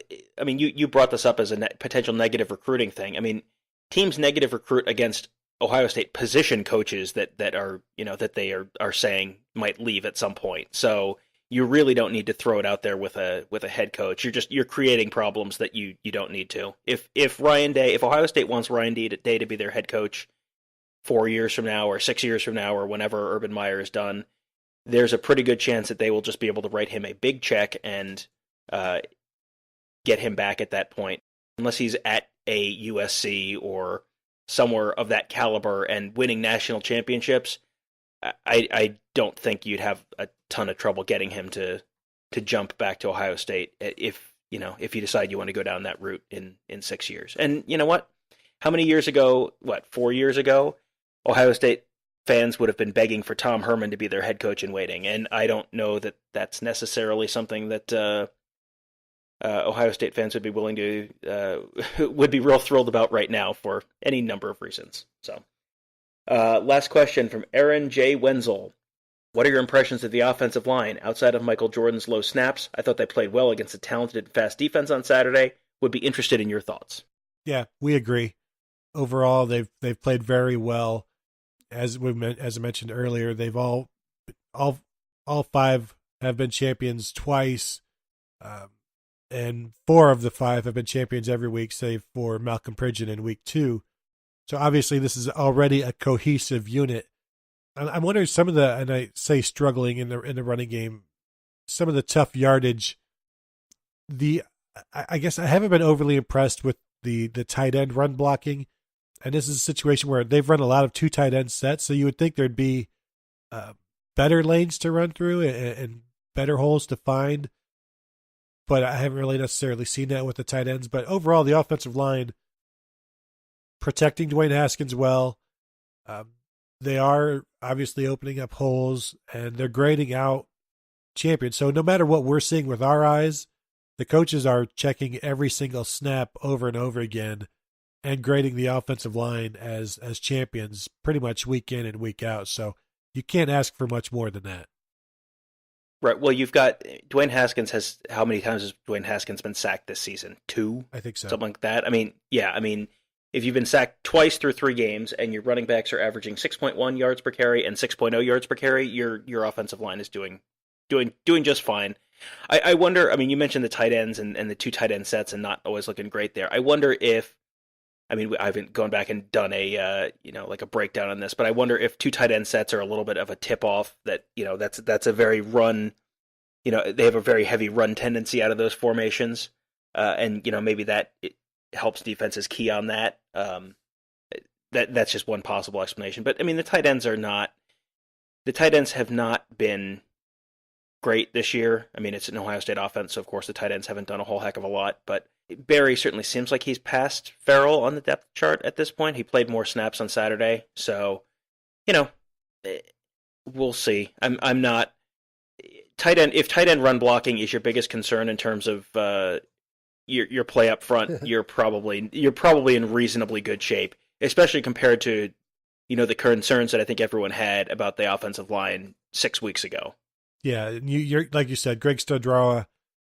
S3: you brought this up as a potential negative recruiting thing. I mean, teams negative recruit against Ohio State position coaches that are, that they are saying might leave at some point. So you really don't need to throw it out there with a head coach. You're creating problems that you don't need to. If Ohio State wants Ryan Day to be their head coach 4 years from now or 6 years from now or whenever Urban Meyer is done, there's a pretty good chance that they will just be able to write him a big check and get him back at that point, unless he's at a USC or somewhere of that caliber and winning national championships. I don't think you'd have a ton of trouble getting him to jump back to Ohio State if you decide you want to go down that route in 6 years. And you know what? How many years ago? 4 years ago? Ohio State fans would have been begging for Tom Herman to be their head coach in waiting, and I don't know that that's necessarily something that Ohio State fans would be willing to would be real thrilled about right now for any number of reasons. So, last question from Aaron J. Wenzel. What are your impressions of the offensive line outside of Michael Jordan's low snaps? I thought they played well against a talented and fast defense on Saturday. Would be interested in your thoughts.
S2: Yeah, we agree. Overall, they've played very well. As I mentioned earlier, they've all five have been champions twice, and 4 of the 5 have been champions every week, save for Malcolm Pridgeon in week 2. So obviously, this is already a cohesive unit. I'm wondering some of the, and I say struggling in the running game, some of the tough yardage. I guess I haven't been overly impressed with the tight end run blocking. And this is a situation where they've run a lot of 2 tight end sets, so you would think there'd be better lanes to run through and better holes to find. But I haven't really necessarily seen that with the tight ends. But overall, the offensive line protecting Dwayne Haskins well. They are obviously opening up holes, and they're grading out champions. So no matter what we're seeing with our eyes, the coaches are checking every single snap over and over again and grading the offensive line as champions pretty much week in and week out. So you can't ask for much more than that.
S3: Right. Well, you've got Dwayne Haskins has how many times has Dwayne Haskins been sacked this season? 2?
S2: I think so.
S3: Something like that. I mean, yeah. I mean, if you've been sacked twice through 3 games and your running backs are averaging 6.1 yards per carry and 6.0 yards per carry, your offensive line is doing just fine. I wonder. I mean, you mentioned the tight ends and the 2 tight end sets and not always looking great there. I wonder if. I mean, I haven't gone back and done a like a breakdown on this, but I wonder if 2 tight end sets are a little bit of a tip off that that's a very run, they have a very heavy run tendency out of those formations, and maybe that it helps defenses key on that. That's just one possible explanation. But I mean, the tight ends have not been great this year. I mean, it's an Ohio State offense, so of course the tight ends haven't done a whole heck of a lot, but Barry certainly seems like he's past Farrell on the depth chart at this point. He played more snaps on Saturday, so we'll see. I'm not tight end. If tight end run blocking is your biggest concern in terms of your play up front, you're probably in reasonably good shape, especially compared to the concerns that I think everyone had about the offensive line 6 weeks ago.
S2: Yeah, you're like you said, Greg Stodrawa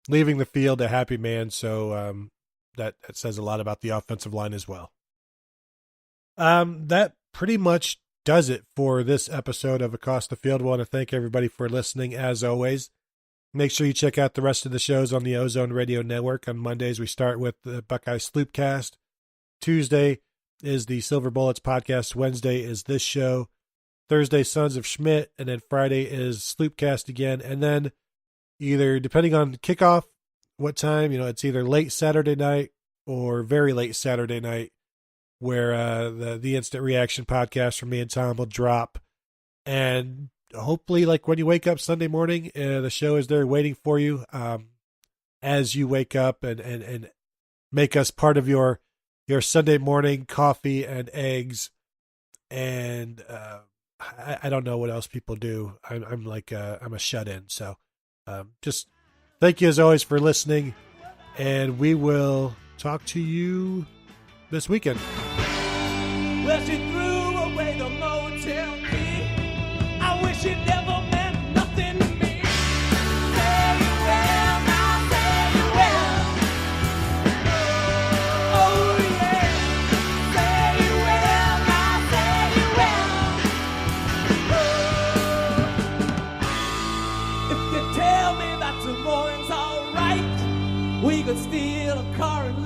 S2: leaving the field a happy man, so that says a lot about the offensive line as well. That pretty much does it for this episode of Accost the Field. I want to thank everybody for listening, as always. Make sure you check out the rest of the shows on the Ozone Radio Network. On Mondays, we start with the Buckeye Sloopcast. Tuesday is the Silver Bullets podcast. Wednesday is this show. Thursday, Sons of Schmidt, and then Friday is Sloopcast again, and then either, depending on kickoff, what time, it's either late Saturday night or very late Saturday night where the Instant Reaction podcast from me and Tom will drop. And hopefully, like when you wake up Sunday morning, the show is there waiting for you as you wake up and make us part of your Sunday morning coffee and eggs. And I don't know what else people do. I'm a shut-in, so just thank you as always for listening, and we will talk to you this weekend.
S4: Well, she threw away the motel key. I wish it never meant nothing to me. Say you will, now say you will. Oh yeah. Say you will, now say you will. If you tell me that tomorrow's alright, we could steal a car and